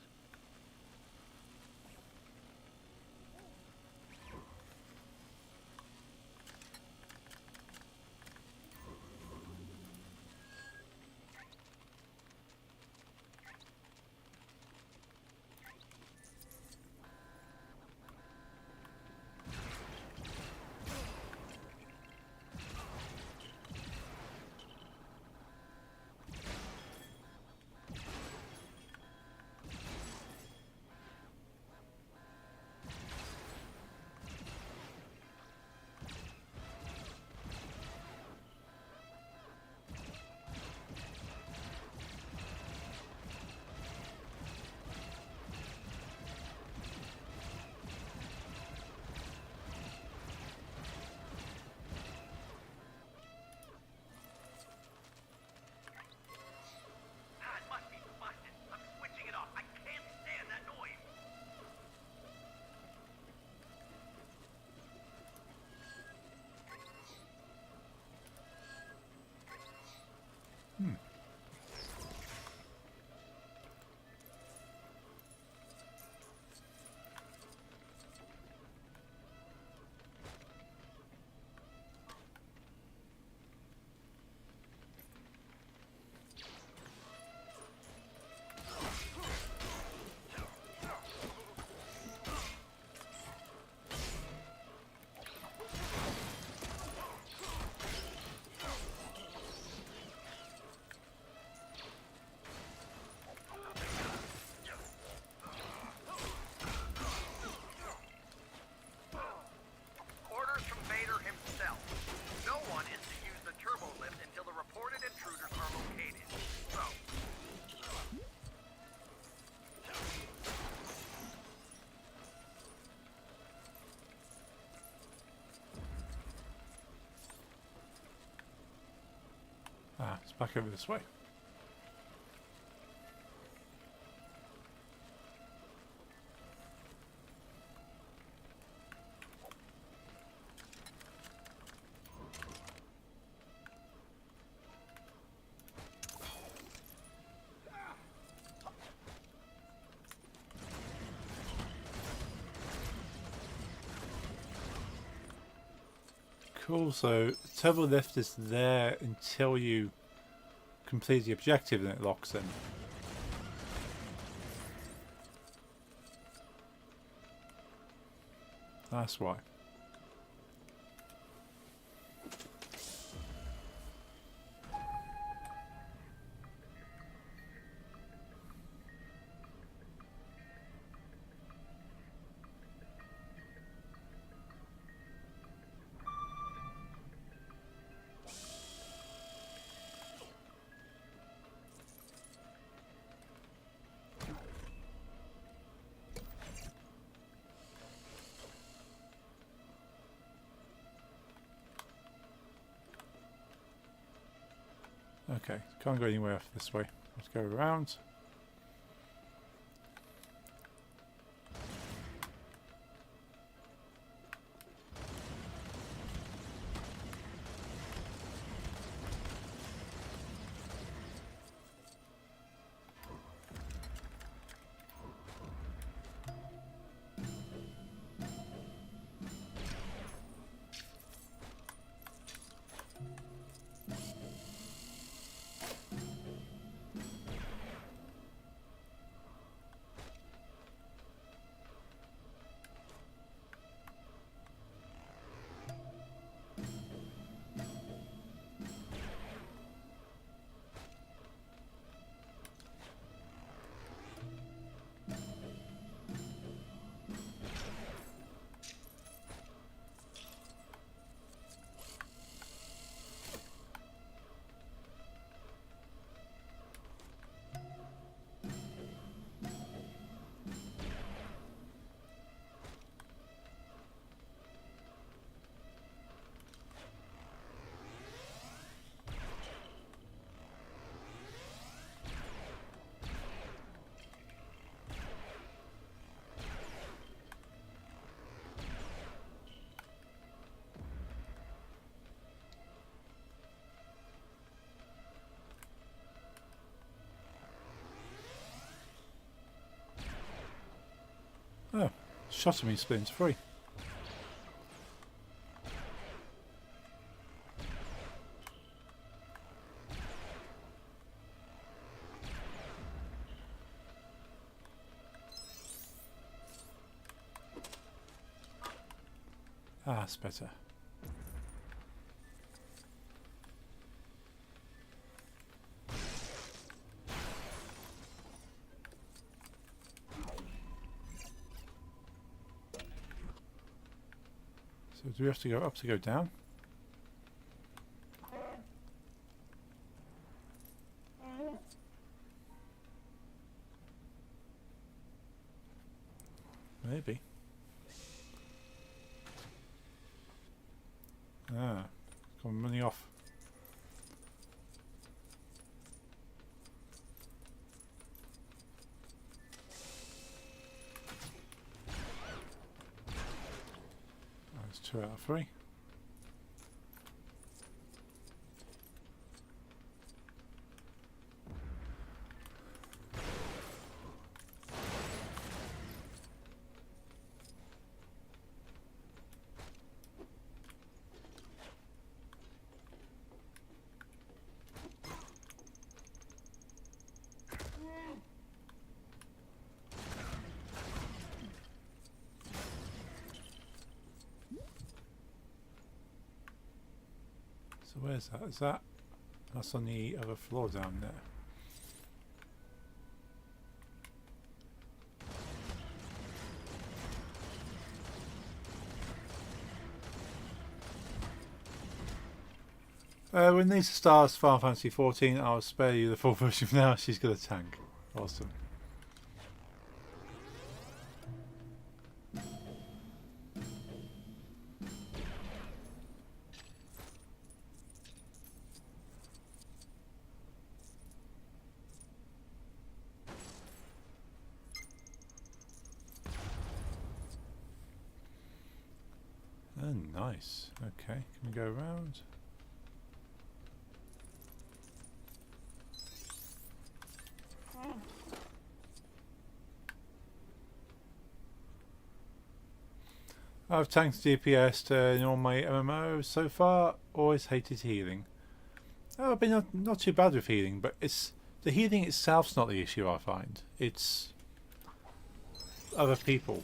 It must be busted. I'm switching it off. I can't stand that noise. Orders from Vader himself. No one is to use the turbo lift until the reported intruders are located. So, It's back over this way. Cool, so the turbo lift is there until you complete the objective and it locks in. That's why. Okay, can't go anywhere this way. Let's go around. Oh, shot me split into three. Ah, that's better. So do we have to go up to go down? Maybe. Ah, come money off. That's 2 out of 3. So where's that? Is that? That's on the other floor down there. When Lisa starts Final Fantasy 14, I'll spare you the full version for now. She's got a tank. Awesome. Oh, nice. Okay, can we go around? I've tanked DPS in all my MMOs so far. Always hated healing. Oh, I've been not too bad with healing, but it's the healing itself's not the issue. I find it's other people.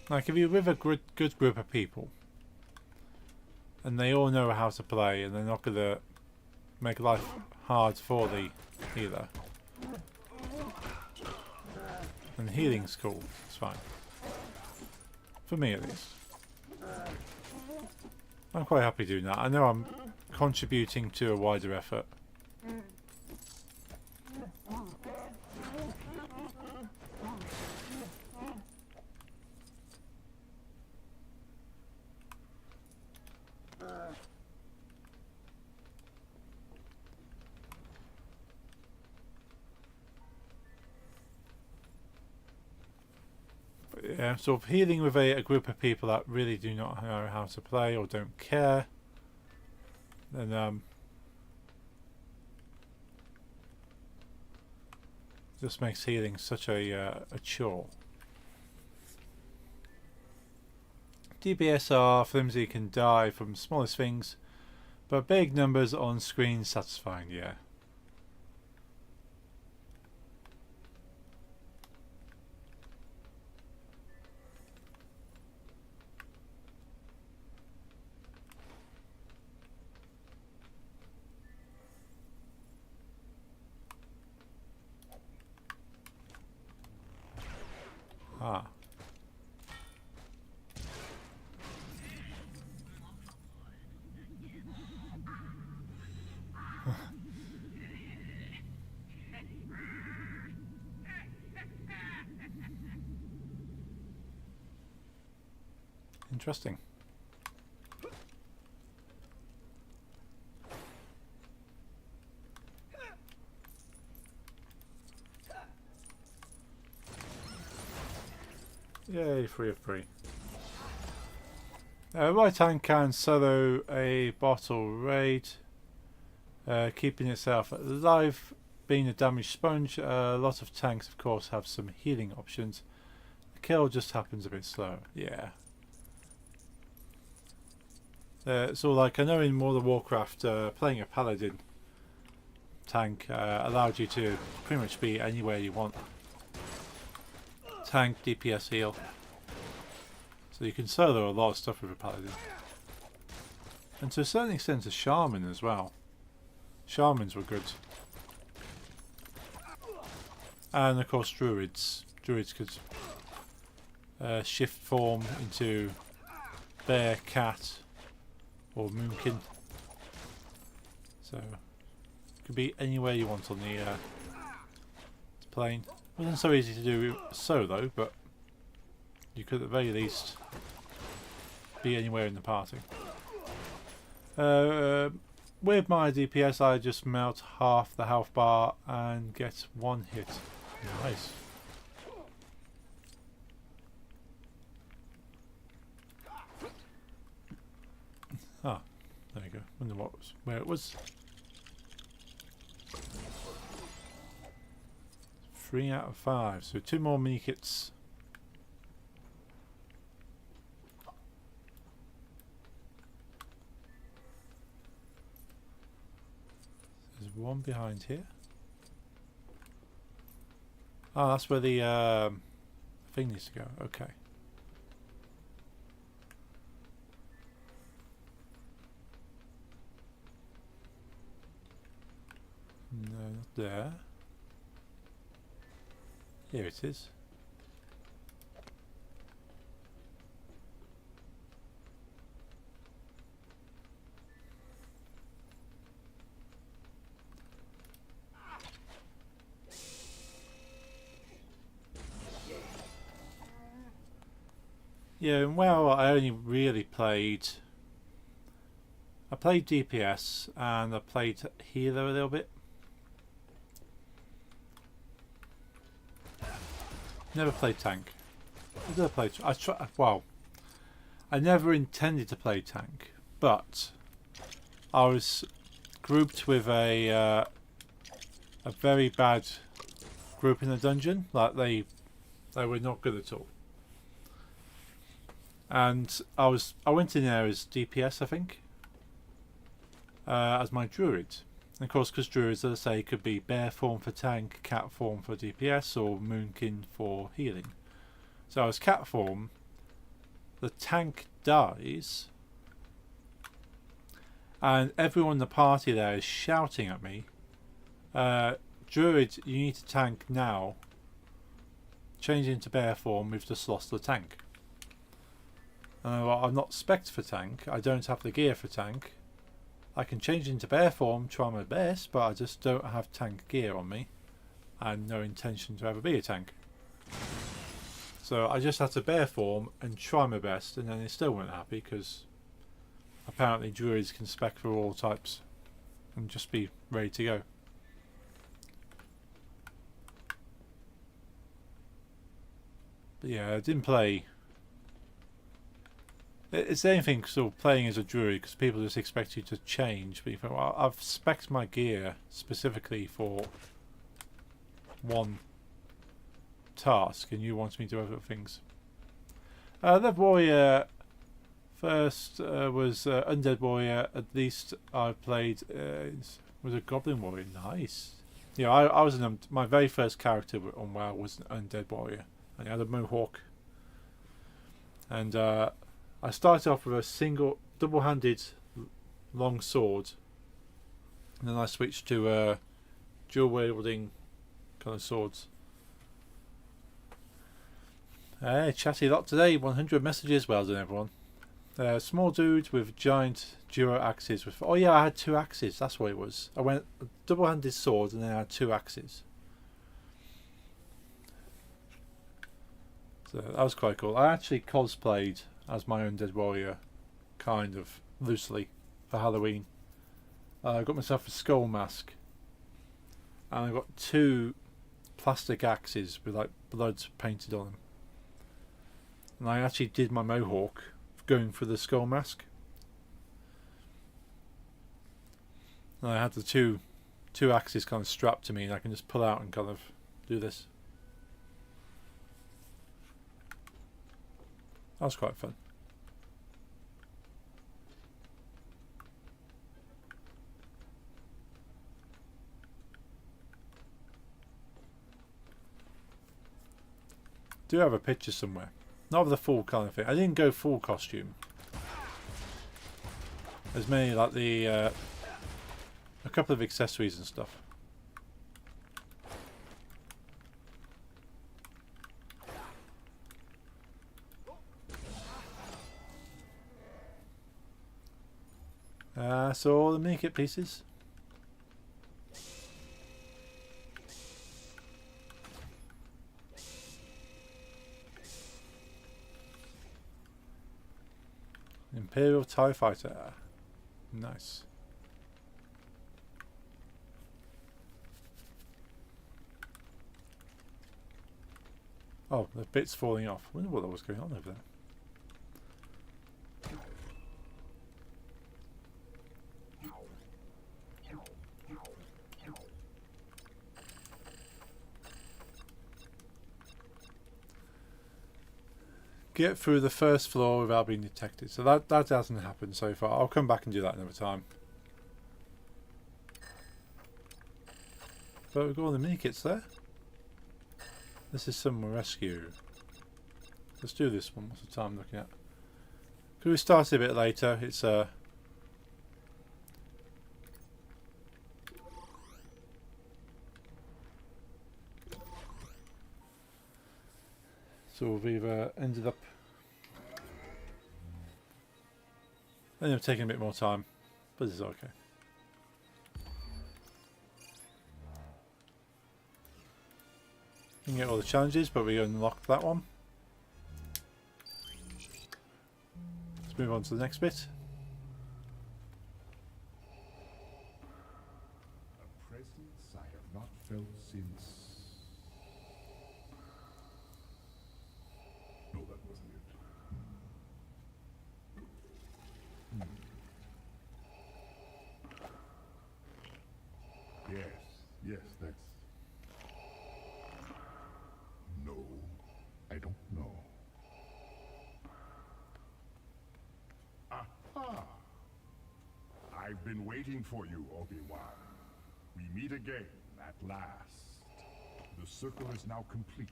Like if you're with a good group of people and they all know how to play and they're not going to make life hard for the healer, and healing's cool, it's fine. For me at least. I'm quite happy doing that. I know I'm contributing to a wider effort. Yeah, so healing with a group of people that really do not know how to play or don't care, then just makes healing such a chore. DPS are flimsy, can die from smallest things, but big numbers on screen satisfying, yeah. Ah. Interesting. Yay, 3 of 3. Right hand can solo a bottle raid, keeping itself alive, being a damaged sponge. A lot of tanks of course have some healing options. The kill just happens a bit slow, yeah. So like I know in World of Warcraft playing a paladin tank allowed you to pretty much be anywhere you want. Tank, DPS, heal. So you can solo a lot of stuff with a paladin. And to a certain extent a shaman as well. Shamans were good. And of course druids. Druids could shift form into bear, cat or moonkin. So it could be anywhere you want on the plane. It wasn't so easy to do solo, but you could at the very least be anywhere in the party. With my DPS I just melt half the health bar and get 1 hit. Nice. Ah, there you go. Wonder where it was. 3 out of 5, so 2 more mini kits. There's one behind here. Oh, that's where the thing needs to go. Okay. No, not there. Here it is. Yeah, well, I only really played... I played DPS and I played healer a little bit. Never played tank. I did play. Well, I never intended to play tank, but I was grouped with a very bad group in the dungeon. Like they were not good at all. And I went in there as DPS, I think, as my druid. And of course, because druids, as I say, could be bear form for tank, cat form for DPS, or moonkin for healing. So as cat form, the tank dies, and everyone in the party there is shouting at me, Druid, you need to tank now. Change into bear form, we've just lost the tank. Well, I'm not spec'd for tank, I don't have the gear for tank. I can change into bear form, try my best, but I just don't have tank gear on me, and no intention to ever be a tank. So I just had to bear form and try my best, and then they still weren't happy because apparently druids can spec for all types and just be ready to go. But yeah, I didn't play. It's anything sort of playing as a druid because people just expect you to change. But you think, well, I've spec'd my gear specifically for one task, and you want me to do other things. That warrior first was undead warrior. At least I played was a goblin warrior. Nice. Yeah, I was my very first character on WoW was an undead warrior, and he had a mohawk. And I started off with a single double-handed long sword, and then I switched to dual wielding kind of swords. Hey, chatty lot today. 100 messages. Well done, everyone. Small dude with giant duo axes. Oh yeah, I had 2 axes. That's what it was. I went double-handed sword and then I had 2 axes. So that was quite cool. I actually cosplayed as my undead warrior, kind of loosely, for Halloween. I got myself a skull mask, and I got 2 plastic axes with like blood painted on them. And I actually did my mohawk going for the skull mask. And I had the two axes kind of strapped to me, and I can just pull out and kind of do this. That was quite fun. Do have a picture somewhere. Not of the full kind of thing. I didn't go full costume. There's mainly like the a couple of accessories and stuff. So all the mini-kit pieces. Imperial TIE Fighter. Nice. Oh, the bit's falling off. I wonder what was going on over there. Get through the first floor without being detected. So that hasn't happened so far. I'll come back and do that another time. But we've got all the mini kits there. This is some rescue. Let's do this one. What's the time I'm looking at? Because we started a bit later. It's So we've ended up taking a bit more time, but it's okay. You can get all the challenges, but we unlocked that one. Let's move on to the next bit. A presence I have not felt since... No, that wasn't it. Yes, that's... No, I don't know. Aha! I've been waiting for you, Obi-Wan. We meet again, at last. The circle is now complete.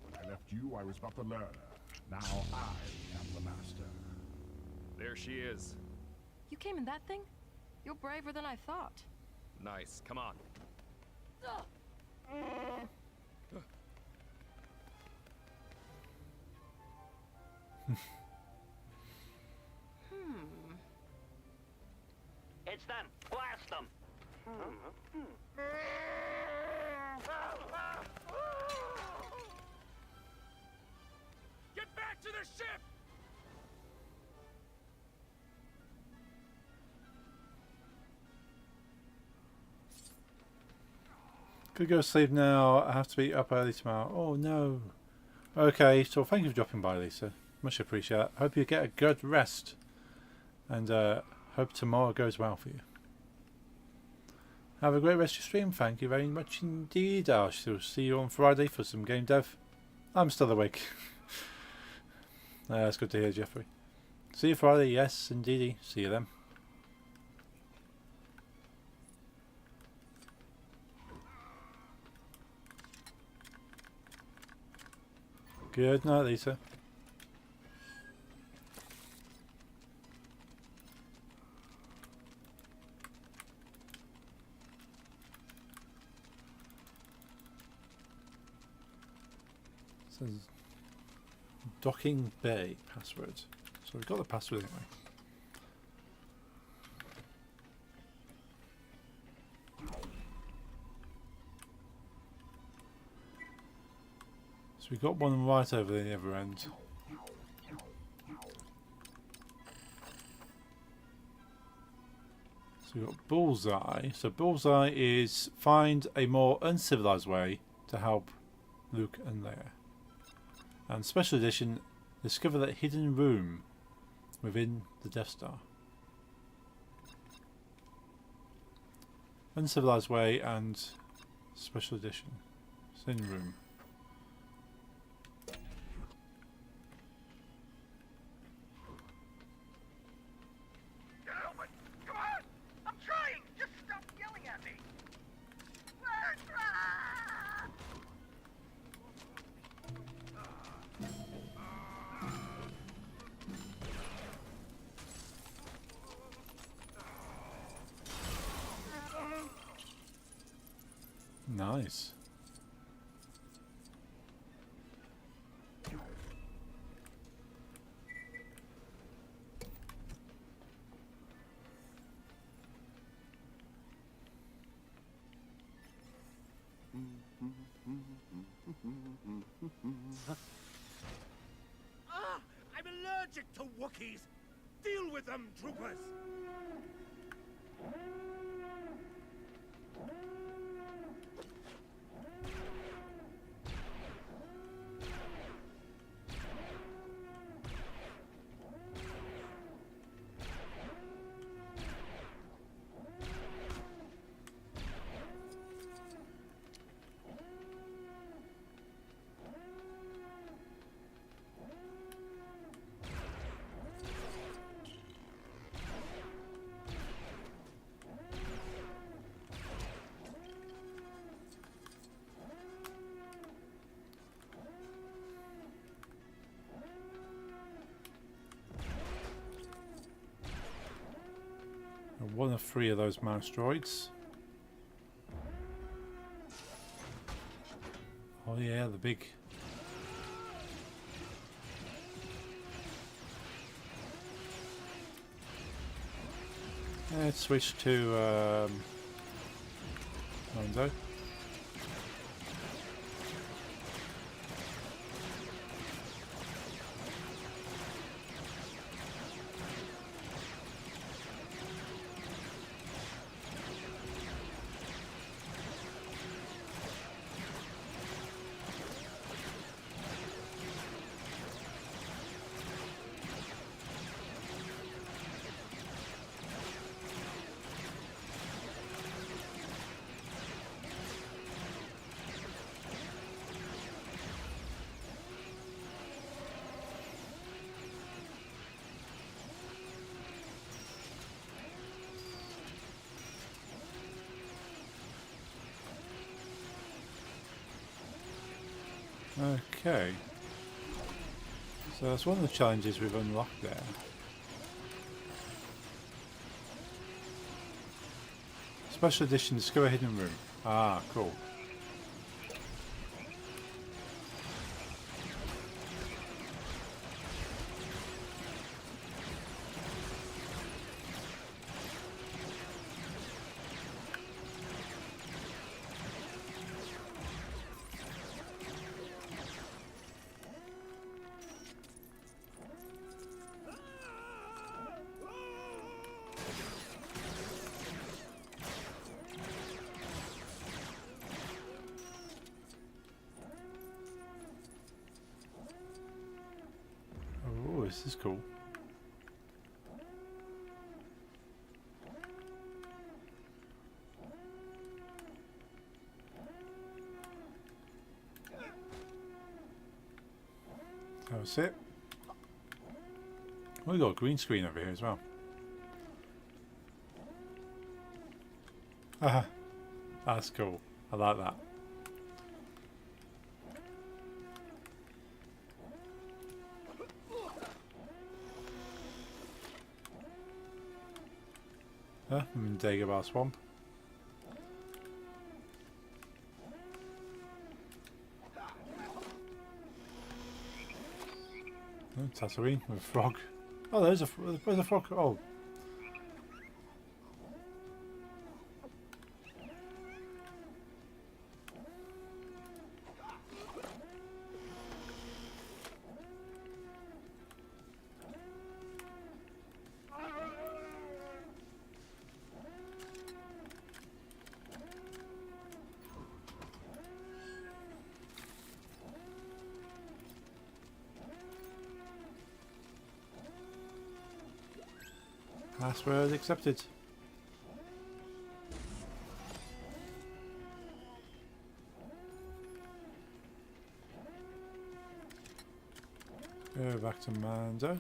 When I left you, I was but the learner. Now I am the master. There she is. You came in that thing? You're braver than I thought. Nice. Come on. It's them. Blast them. Get back to the ship! Could go to sleep now. I have to be up early tomorrow. Oh no. Okay, so thank you for dropping by, Lisa. Much appreciated. Hope you get a good rest. And hope tomorrow goes well for you. Have a great rest of your stream. Thank you very much indeed. I shall see you on Friday for some game dev. I'm still awake. That's good to hear, Jeffrey. See you Friday. Yes, indeedy. See you then. Good night, Lisa. Says docking bay password. So we've got the password anyway. So we've got one right over the other end. So we've got Bullseye. So Bullseye is find a more uncivilized way to help Luke and Leia. And Special Edition, discover that hidden room within the Death Star. Uncivilized way and Special Edition. Hidden room. Gentlemen, come on! I'm trying! Just stop yelling at me! Nice. I'm allergic to Wookiees. Deal with them, troopers. One of 3 of those mouse droids. Oh yeah, the big... Let's switch to Mondo. Okay. So that's one of the challenges we've unlocked there. Special edition, discover hidden room. Ah, cool. Oh, this is cool. That's it. Oh, we got a green screen over here as well. Haha, that's cool. I like that. I'm in Dagobah Swamp. Oh, Tatooine with a frog. Oh, there's where's a frog? Oh. Password accepted. Go back to Mando.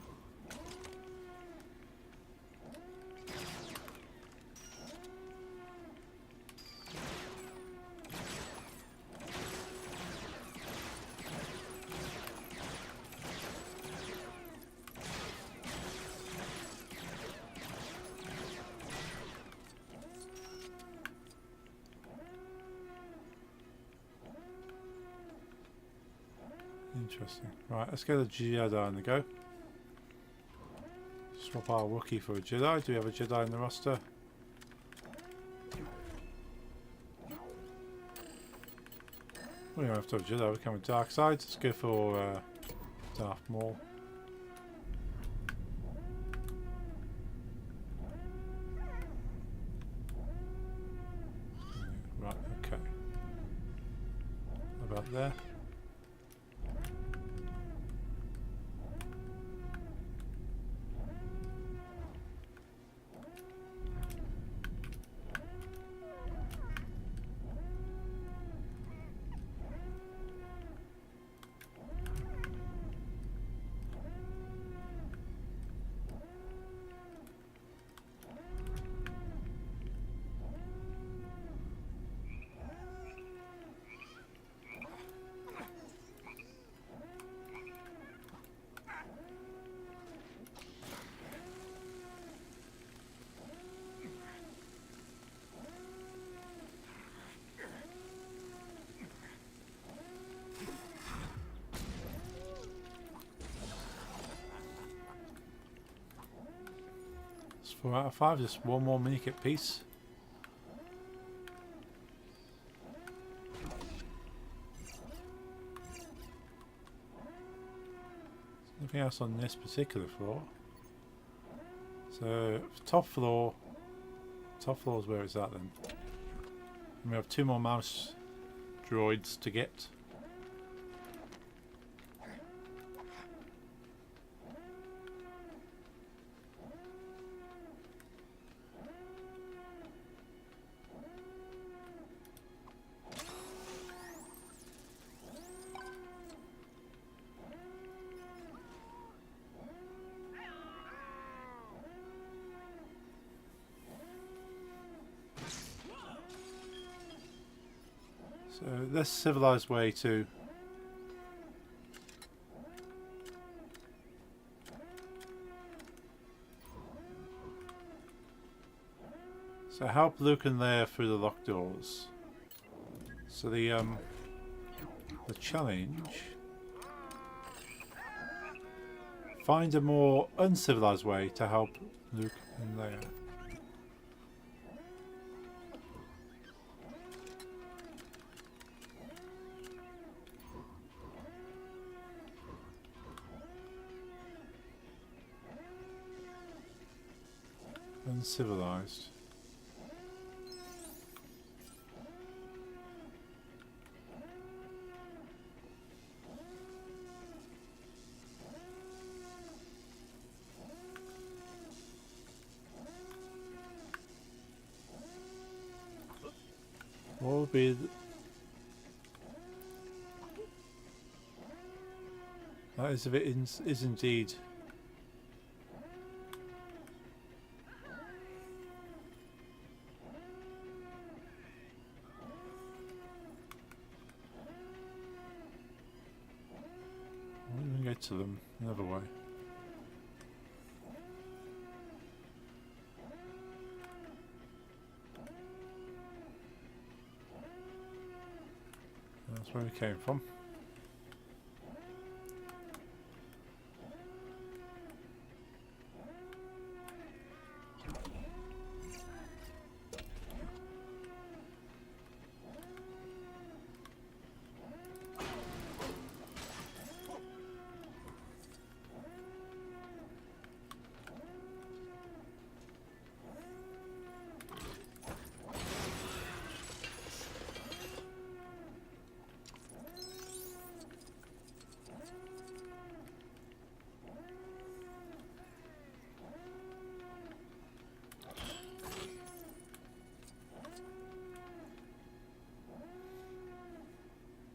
Interesting. Right, let's get a Jedi on the go. Swap our Wookiee for a Jedi. Do we have a Jedi in the roster? We don't have to have a Jedi, we come with Dark Side. Let's go for Darth Maul. Right, okay. About there. It's 4 out of 5, just one more mini kit piece. Nothing else on this particular floor. So top floor is where it's at then. And we have 2 more mouse droids to get. So less civilized way to So help Luke and Leia through the locked doors. So the challenge: find a more uncivilized way to help Luke and Leia. Uncivilized. What would be that is if it is indeed we can get to them another way. That's where we came from.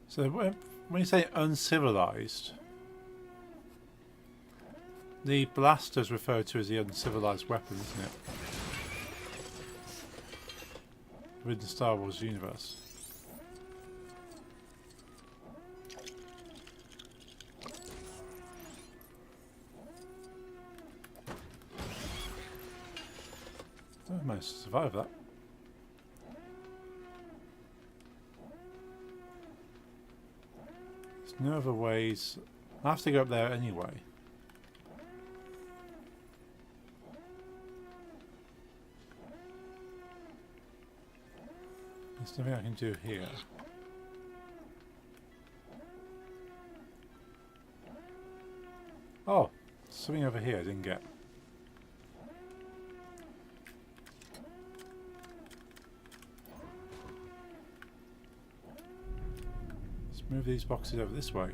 So when you say uncivilized, the blaster is referred to as the uncivilized weapon, isn't it? Within the Star Wars universe. I managed to survive that. No other ways. I have to go up there anyway. There's nothing I can do here. Oh, something over here I didn't get. Move these boxes over this way.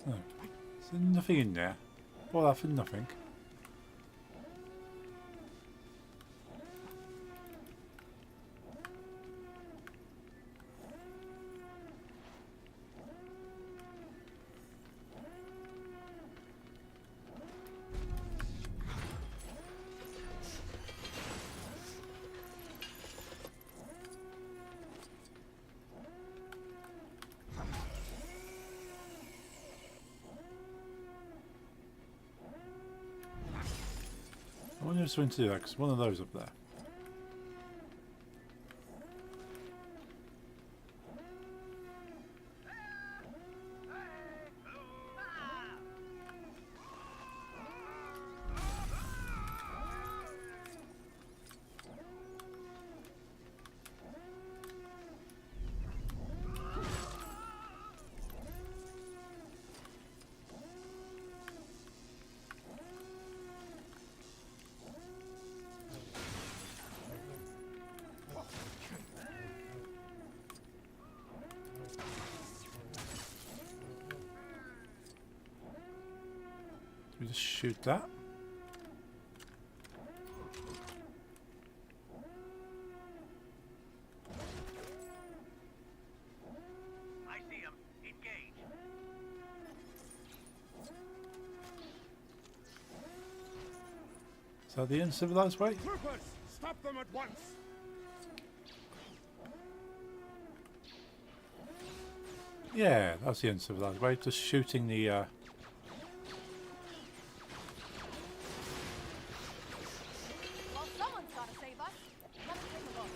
Oh, there's nothing in there. All that for nothing. I wonder if it's going to do that, because one of those up there. we just shoot that? I see him. Engage. Is that the uncivilized way? Troopers, stop them at once. Yeah, that's the uncivilized way. Just shooting the. Well, someone's got to save us. Let us take a look.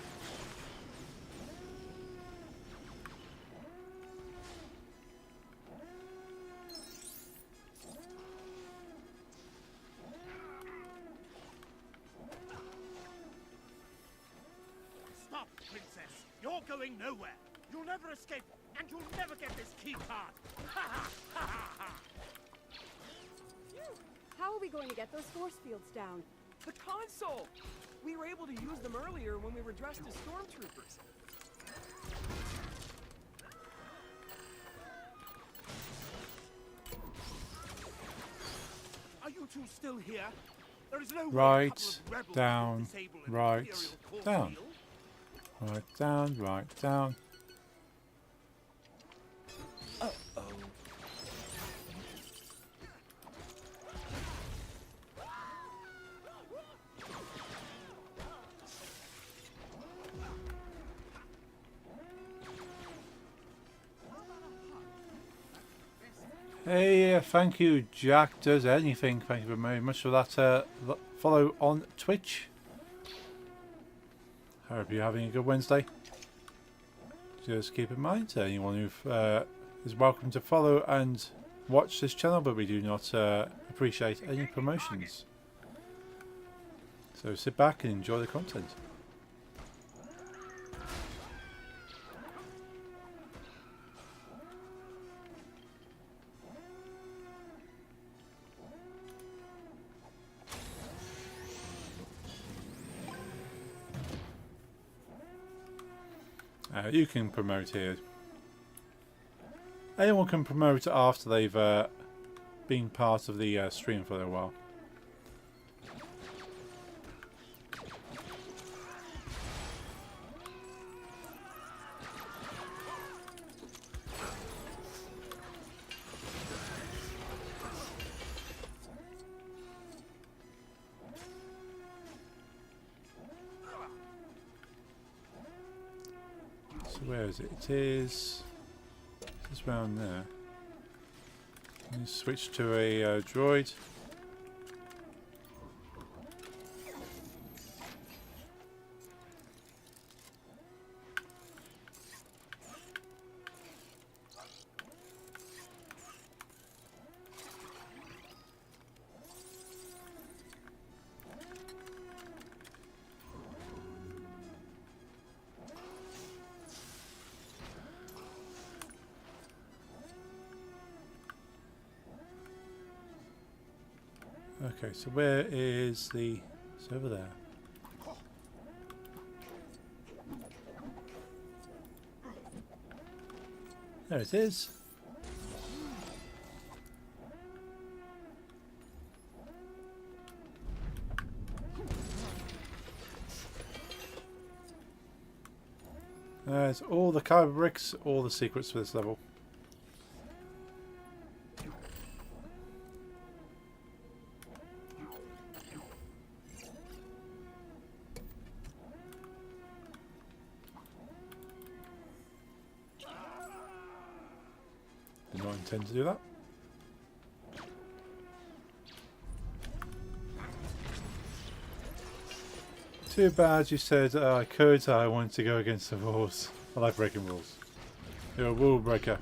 Stop, Princess. You're going nowhere. You'll never escape, and you'll never get this key card. Ha ha ha ha ha. How are we going to get those force fields down? The console! We were able to use them earlier when we were dressed as stormtroopers. Are you two still here? There is no way a Right, couple of rebels down, can disable an right, Imperial force down. field. Right down, right down. Hey, thank you, Jack Does Anything. Thank you very much for that follow on Twitch. Hope you're having a good Wednesday. Just keep in mind, anyone who is welcome to follow and watch this channel, but we do not appreciate any promotions. So sit back and enjoy the content. You can promote here. Anyone can promote after they've been part of the stream for a little while. Where is it? It is around there. Let me switch to a droid. Okay, so where is the... It's over there. There it is. There's all the kyber bricks, all the secrets for this level. Did not intend to do that. Too bad you said I could. I wanted to go against the rules. I like breaking rules. You're a rule breaker.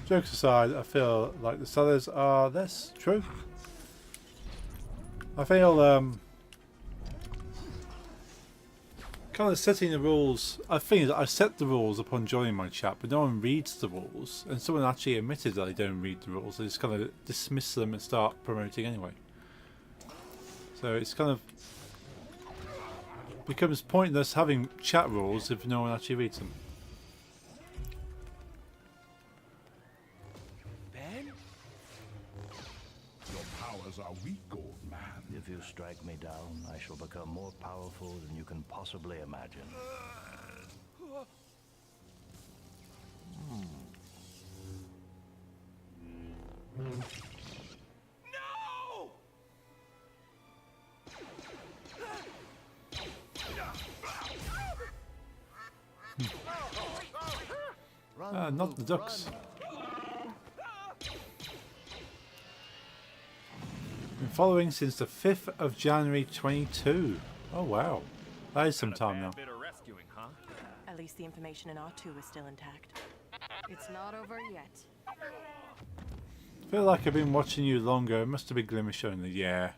Jokes aside, I feel like the sellers are less true. I feel kind of setting the rules. I think I set the rules upon joining my chat, but no one reads the rules, and someone actually admitted that they don't read the rules. They just kind of dismiss them and start promoting anyway. So it's kind of becomes pointless having chat rules if no one actually reads them. Ben? tremors are weak, old man. If you strike me down, I shall become more powerful than you can possibly imagine. No! Not the ducks. Been following since the 5th of January 22. Oh wow. That is some time now. Bit of rescuing, huh? At least the information in R2 is still intact. It's not over yet. I feel like I've been watching you longer. It must have been Glimish only, yeah.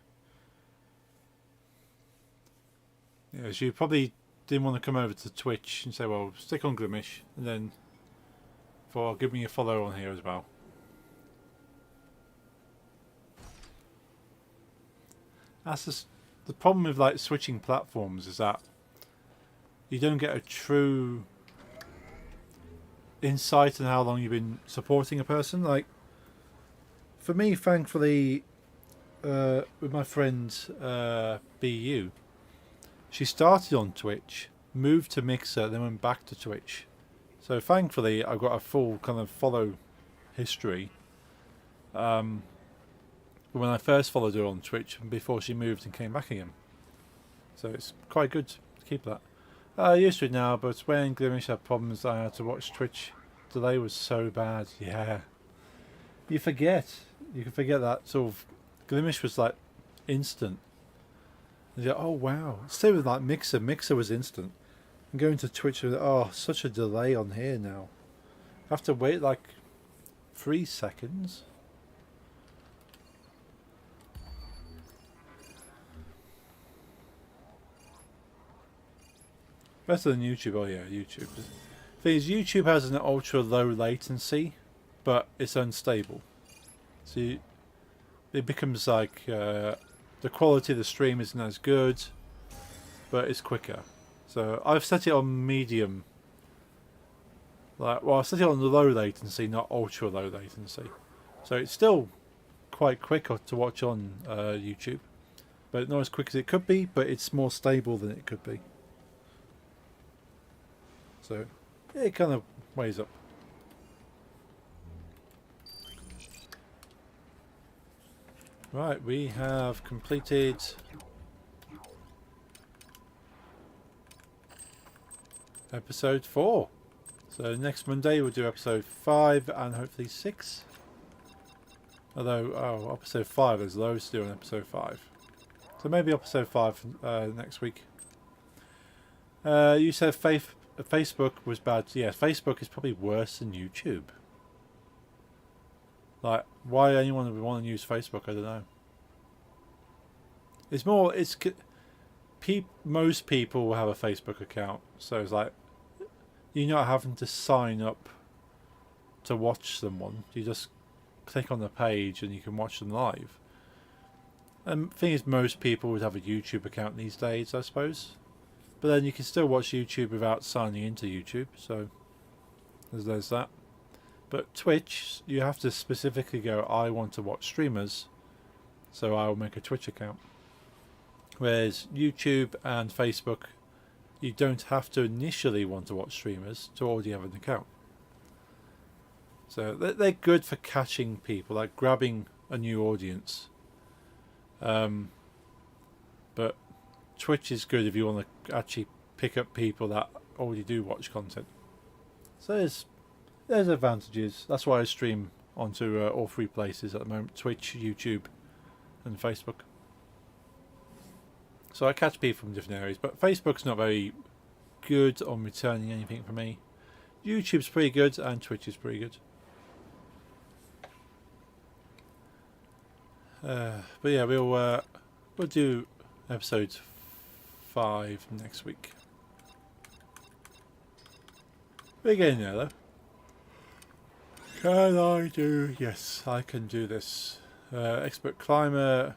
Yeah, so you probably didn't want to come over to Twitch and say, well, stick on Glimish, and then give me a follow on here as well. That's just the problem with like switching platforms, is that you don't get a true insight on how long you've been supporting a person. Like for me, thankfully, with my friend BU, she started on Twitch, moved to Mixer, then went back to Twitch. So thankfully, I've got a full kind of follow history. When I first followed her on Twitch, before she moved and came back again. So it's quite good to keep that. Used to it now, but when Glimish had problems, I had to watch Twitch. Delay was so bad. Yeah, you forget. You can forget that sort of Glimish was like instant. And you go, oh wow. Same with like Mixer. Mixer was instant. And going to Twitch, oh, such a delay on here now. I have to wait like 3 seconds. Better than YouTube. Oh yeah, YouTube. The thing is, YouTube has an ultra low latency, but it's unstable. So it becomes like the quality of the stream isn't as good, but it's quicker. So I've set it on medium. Well, I set it on the low latency, not ultra low latency. So it's still quite quick to watch on YouTube, but not as quick as it could be. But it's more stable than it could be. So it kind of weighs up. Right, we have completed episode 4. So next Monday we'll do episode 5 and hopefully 6. Although, episode 5, there's loads to do on episode 5. So maybe episode 5 next week. You said Facebook was bad. Yeah, Facebook is probably worse than YouTube. Like, why anyone would want to use Facebook, I don't know. It's more, most people will have a Facebook account, so it's like, you're not having to sign up to watch someone. You just click on the page and you can watch them live. And the thing is, most people would have a YouTube account these days, I suppose. But then you can still watch YouTube without signing into YouTube, so there's that. But Twitch, you have to specifically go, I want to watch streamers, so I'll make a Twitch account. Whereas YouTube and Facebook, you don't have to initially want to watch streamers to already have an account. So they're good for catching people, like grabbing a new audience. But Twitch is good if you want to actually pick up people that already do watch content. So there's advantages. That's why I stream onto all 3 places at the moment: Twitch, YouTube, and Facebook. So I catch people from different areas, but Facebook's not very good on returning anything from me. YouTube's pretty good, and Twitch is pretty good. But yeah, we'll do episode 5 next week. We're getting there though. Can I do? Yes, I can do this. Expert climber.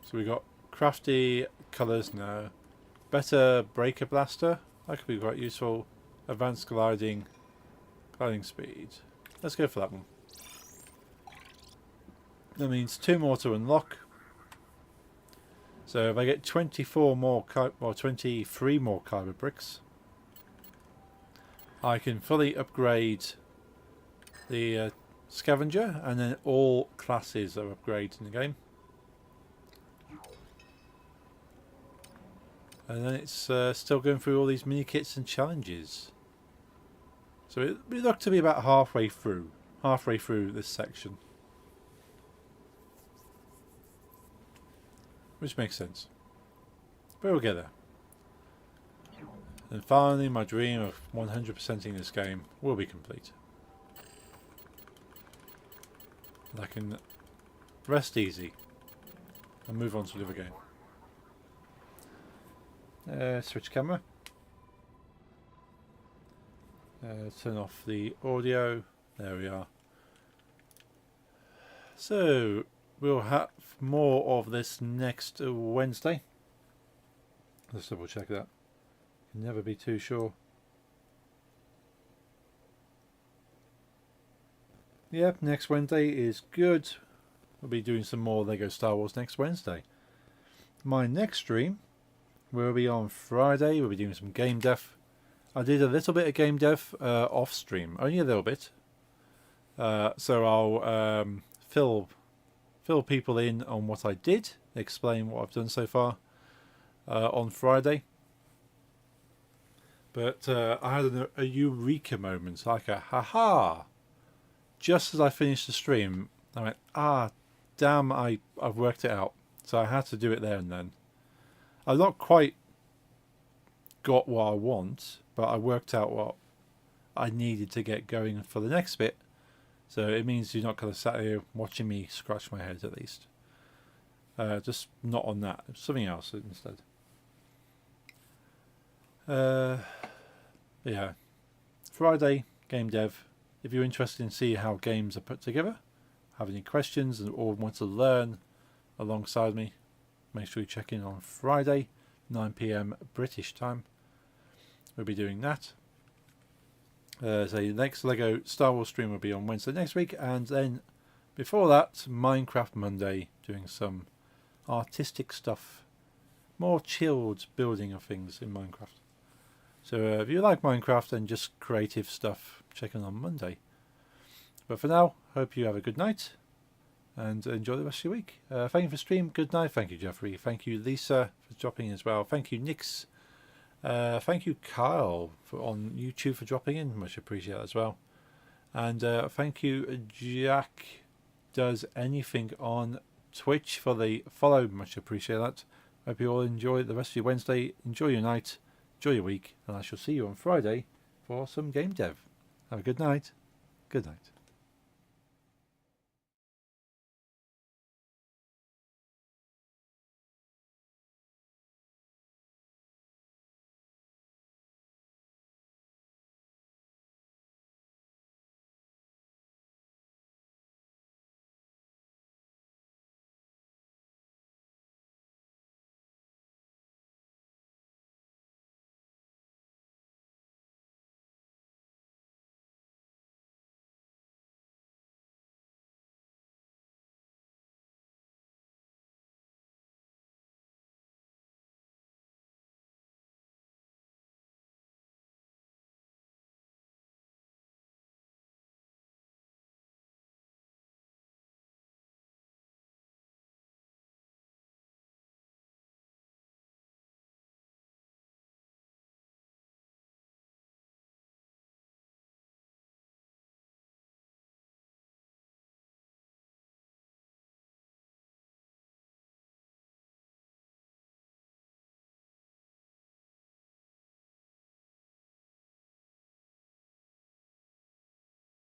So we got crafty colours now. Better breaker blaster. That could be quite useful. Advanced gliding speed. Let's go for that one. That means 2 more to unlock. So if I get 24 more, or 23 more kyber bricks, I can fully upgrade the scavenger, and then all classes are upgraded in the game. And then it's still going through all these mini kits and challenges. So we look to be about halfway through this section, which makes sense. But we'll get there. And finally, my dream of 100%ing this game will be complete. And I can rest easy and move on to the other game. Switch camera. Turn off the audio. There we are. So we'll have more of this next Wednesday. Let's double check that. Can never be too sure. Yep, next Wednesday is good. We'll be doing some more Lego Star Wars next Wednesday. My next stream will be on Friday. We'll be doing some game dev. I did a little bit of game dev off stream, only a little bit. So I'll fill people in on what I did, explain what I've done so far on Friday. But I had a eureka moment, like a haha. Just as I finished the stream, I went, ah, damn, I've worked it out. So I had to do it there and then. I've not quite got what I want, but I worked out what I needed to get going for the next bit. So it means you're not kind of sat here watching me scratch my head, at least. Just not on that. Something else instead. Yeah. Friday, game dev. If you're interested in seeing how games are put together, have any questions or want to learn alongside me, make sure you check in on Friday, 9 PM British time. We'll be doing that. So the next Lego Star Wars stream will be on Wednesday next week, and then before that, Minecraft Monday, doing some artistic stuff, more chilled building of things in Minecraft. So if you like Minecraft and just creative stuff, check in on Monday. But for now, hope you have a good night and enjoy the rest of your week. Thank you for stream. Good night. Thank you, Jeffrey. Thank you, Lisa, for dropping in as well. Thank you, Nix. Thank you, Kyle, on YouTube for dropping in. Much appreciated as well. And thank you, Jack Does Anything on Twitch for the follow. Much appreciate that. Hope you all enjoy the rest of your Wednesday. Enjoy your night. Enjoy your week. And I shall see you on Friday for some game dev. Have a good night. Good night.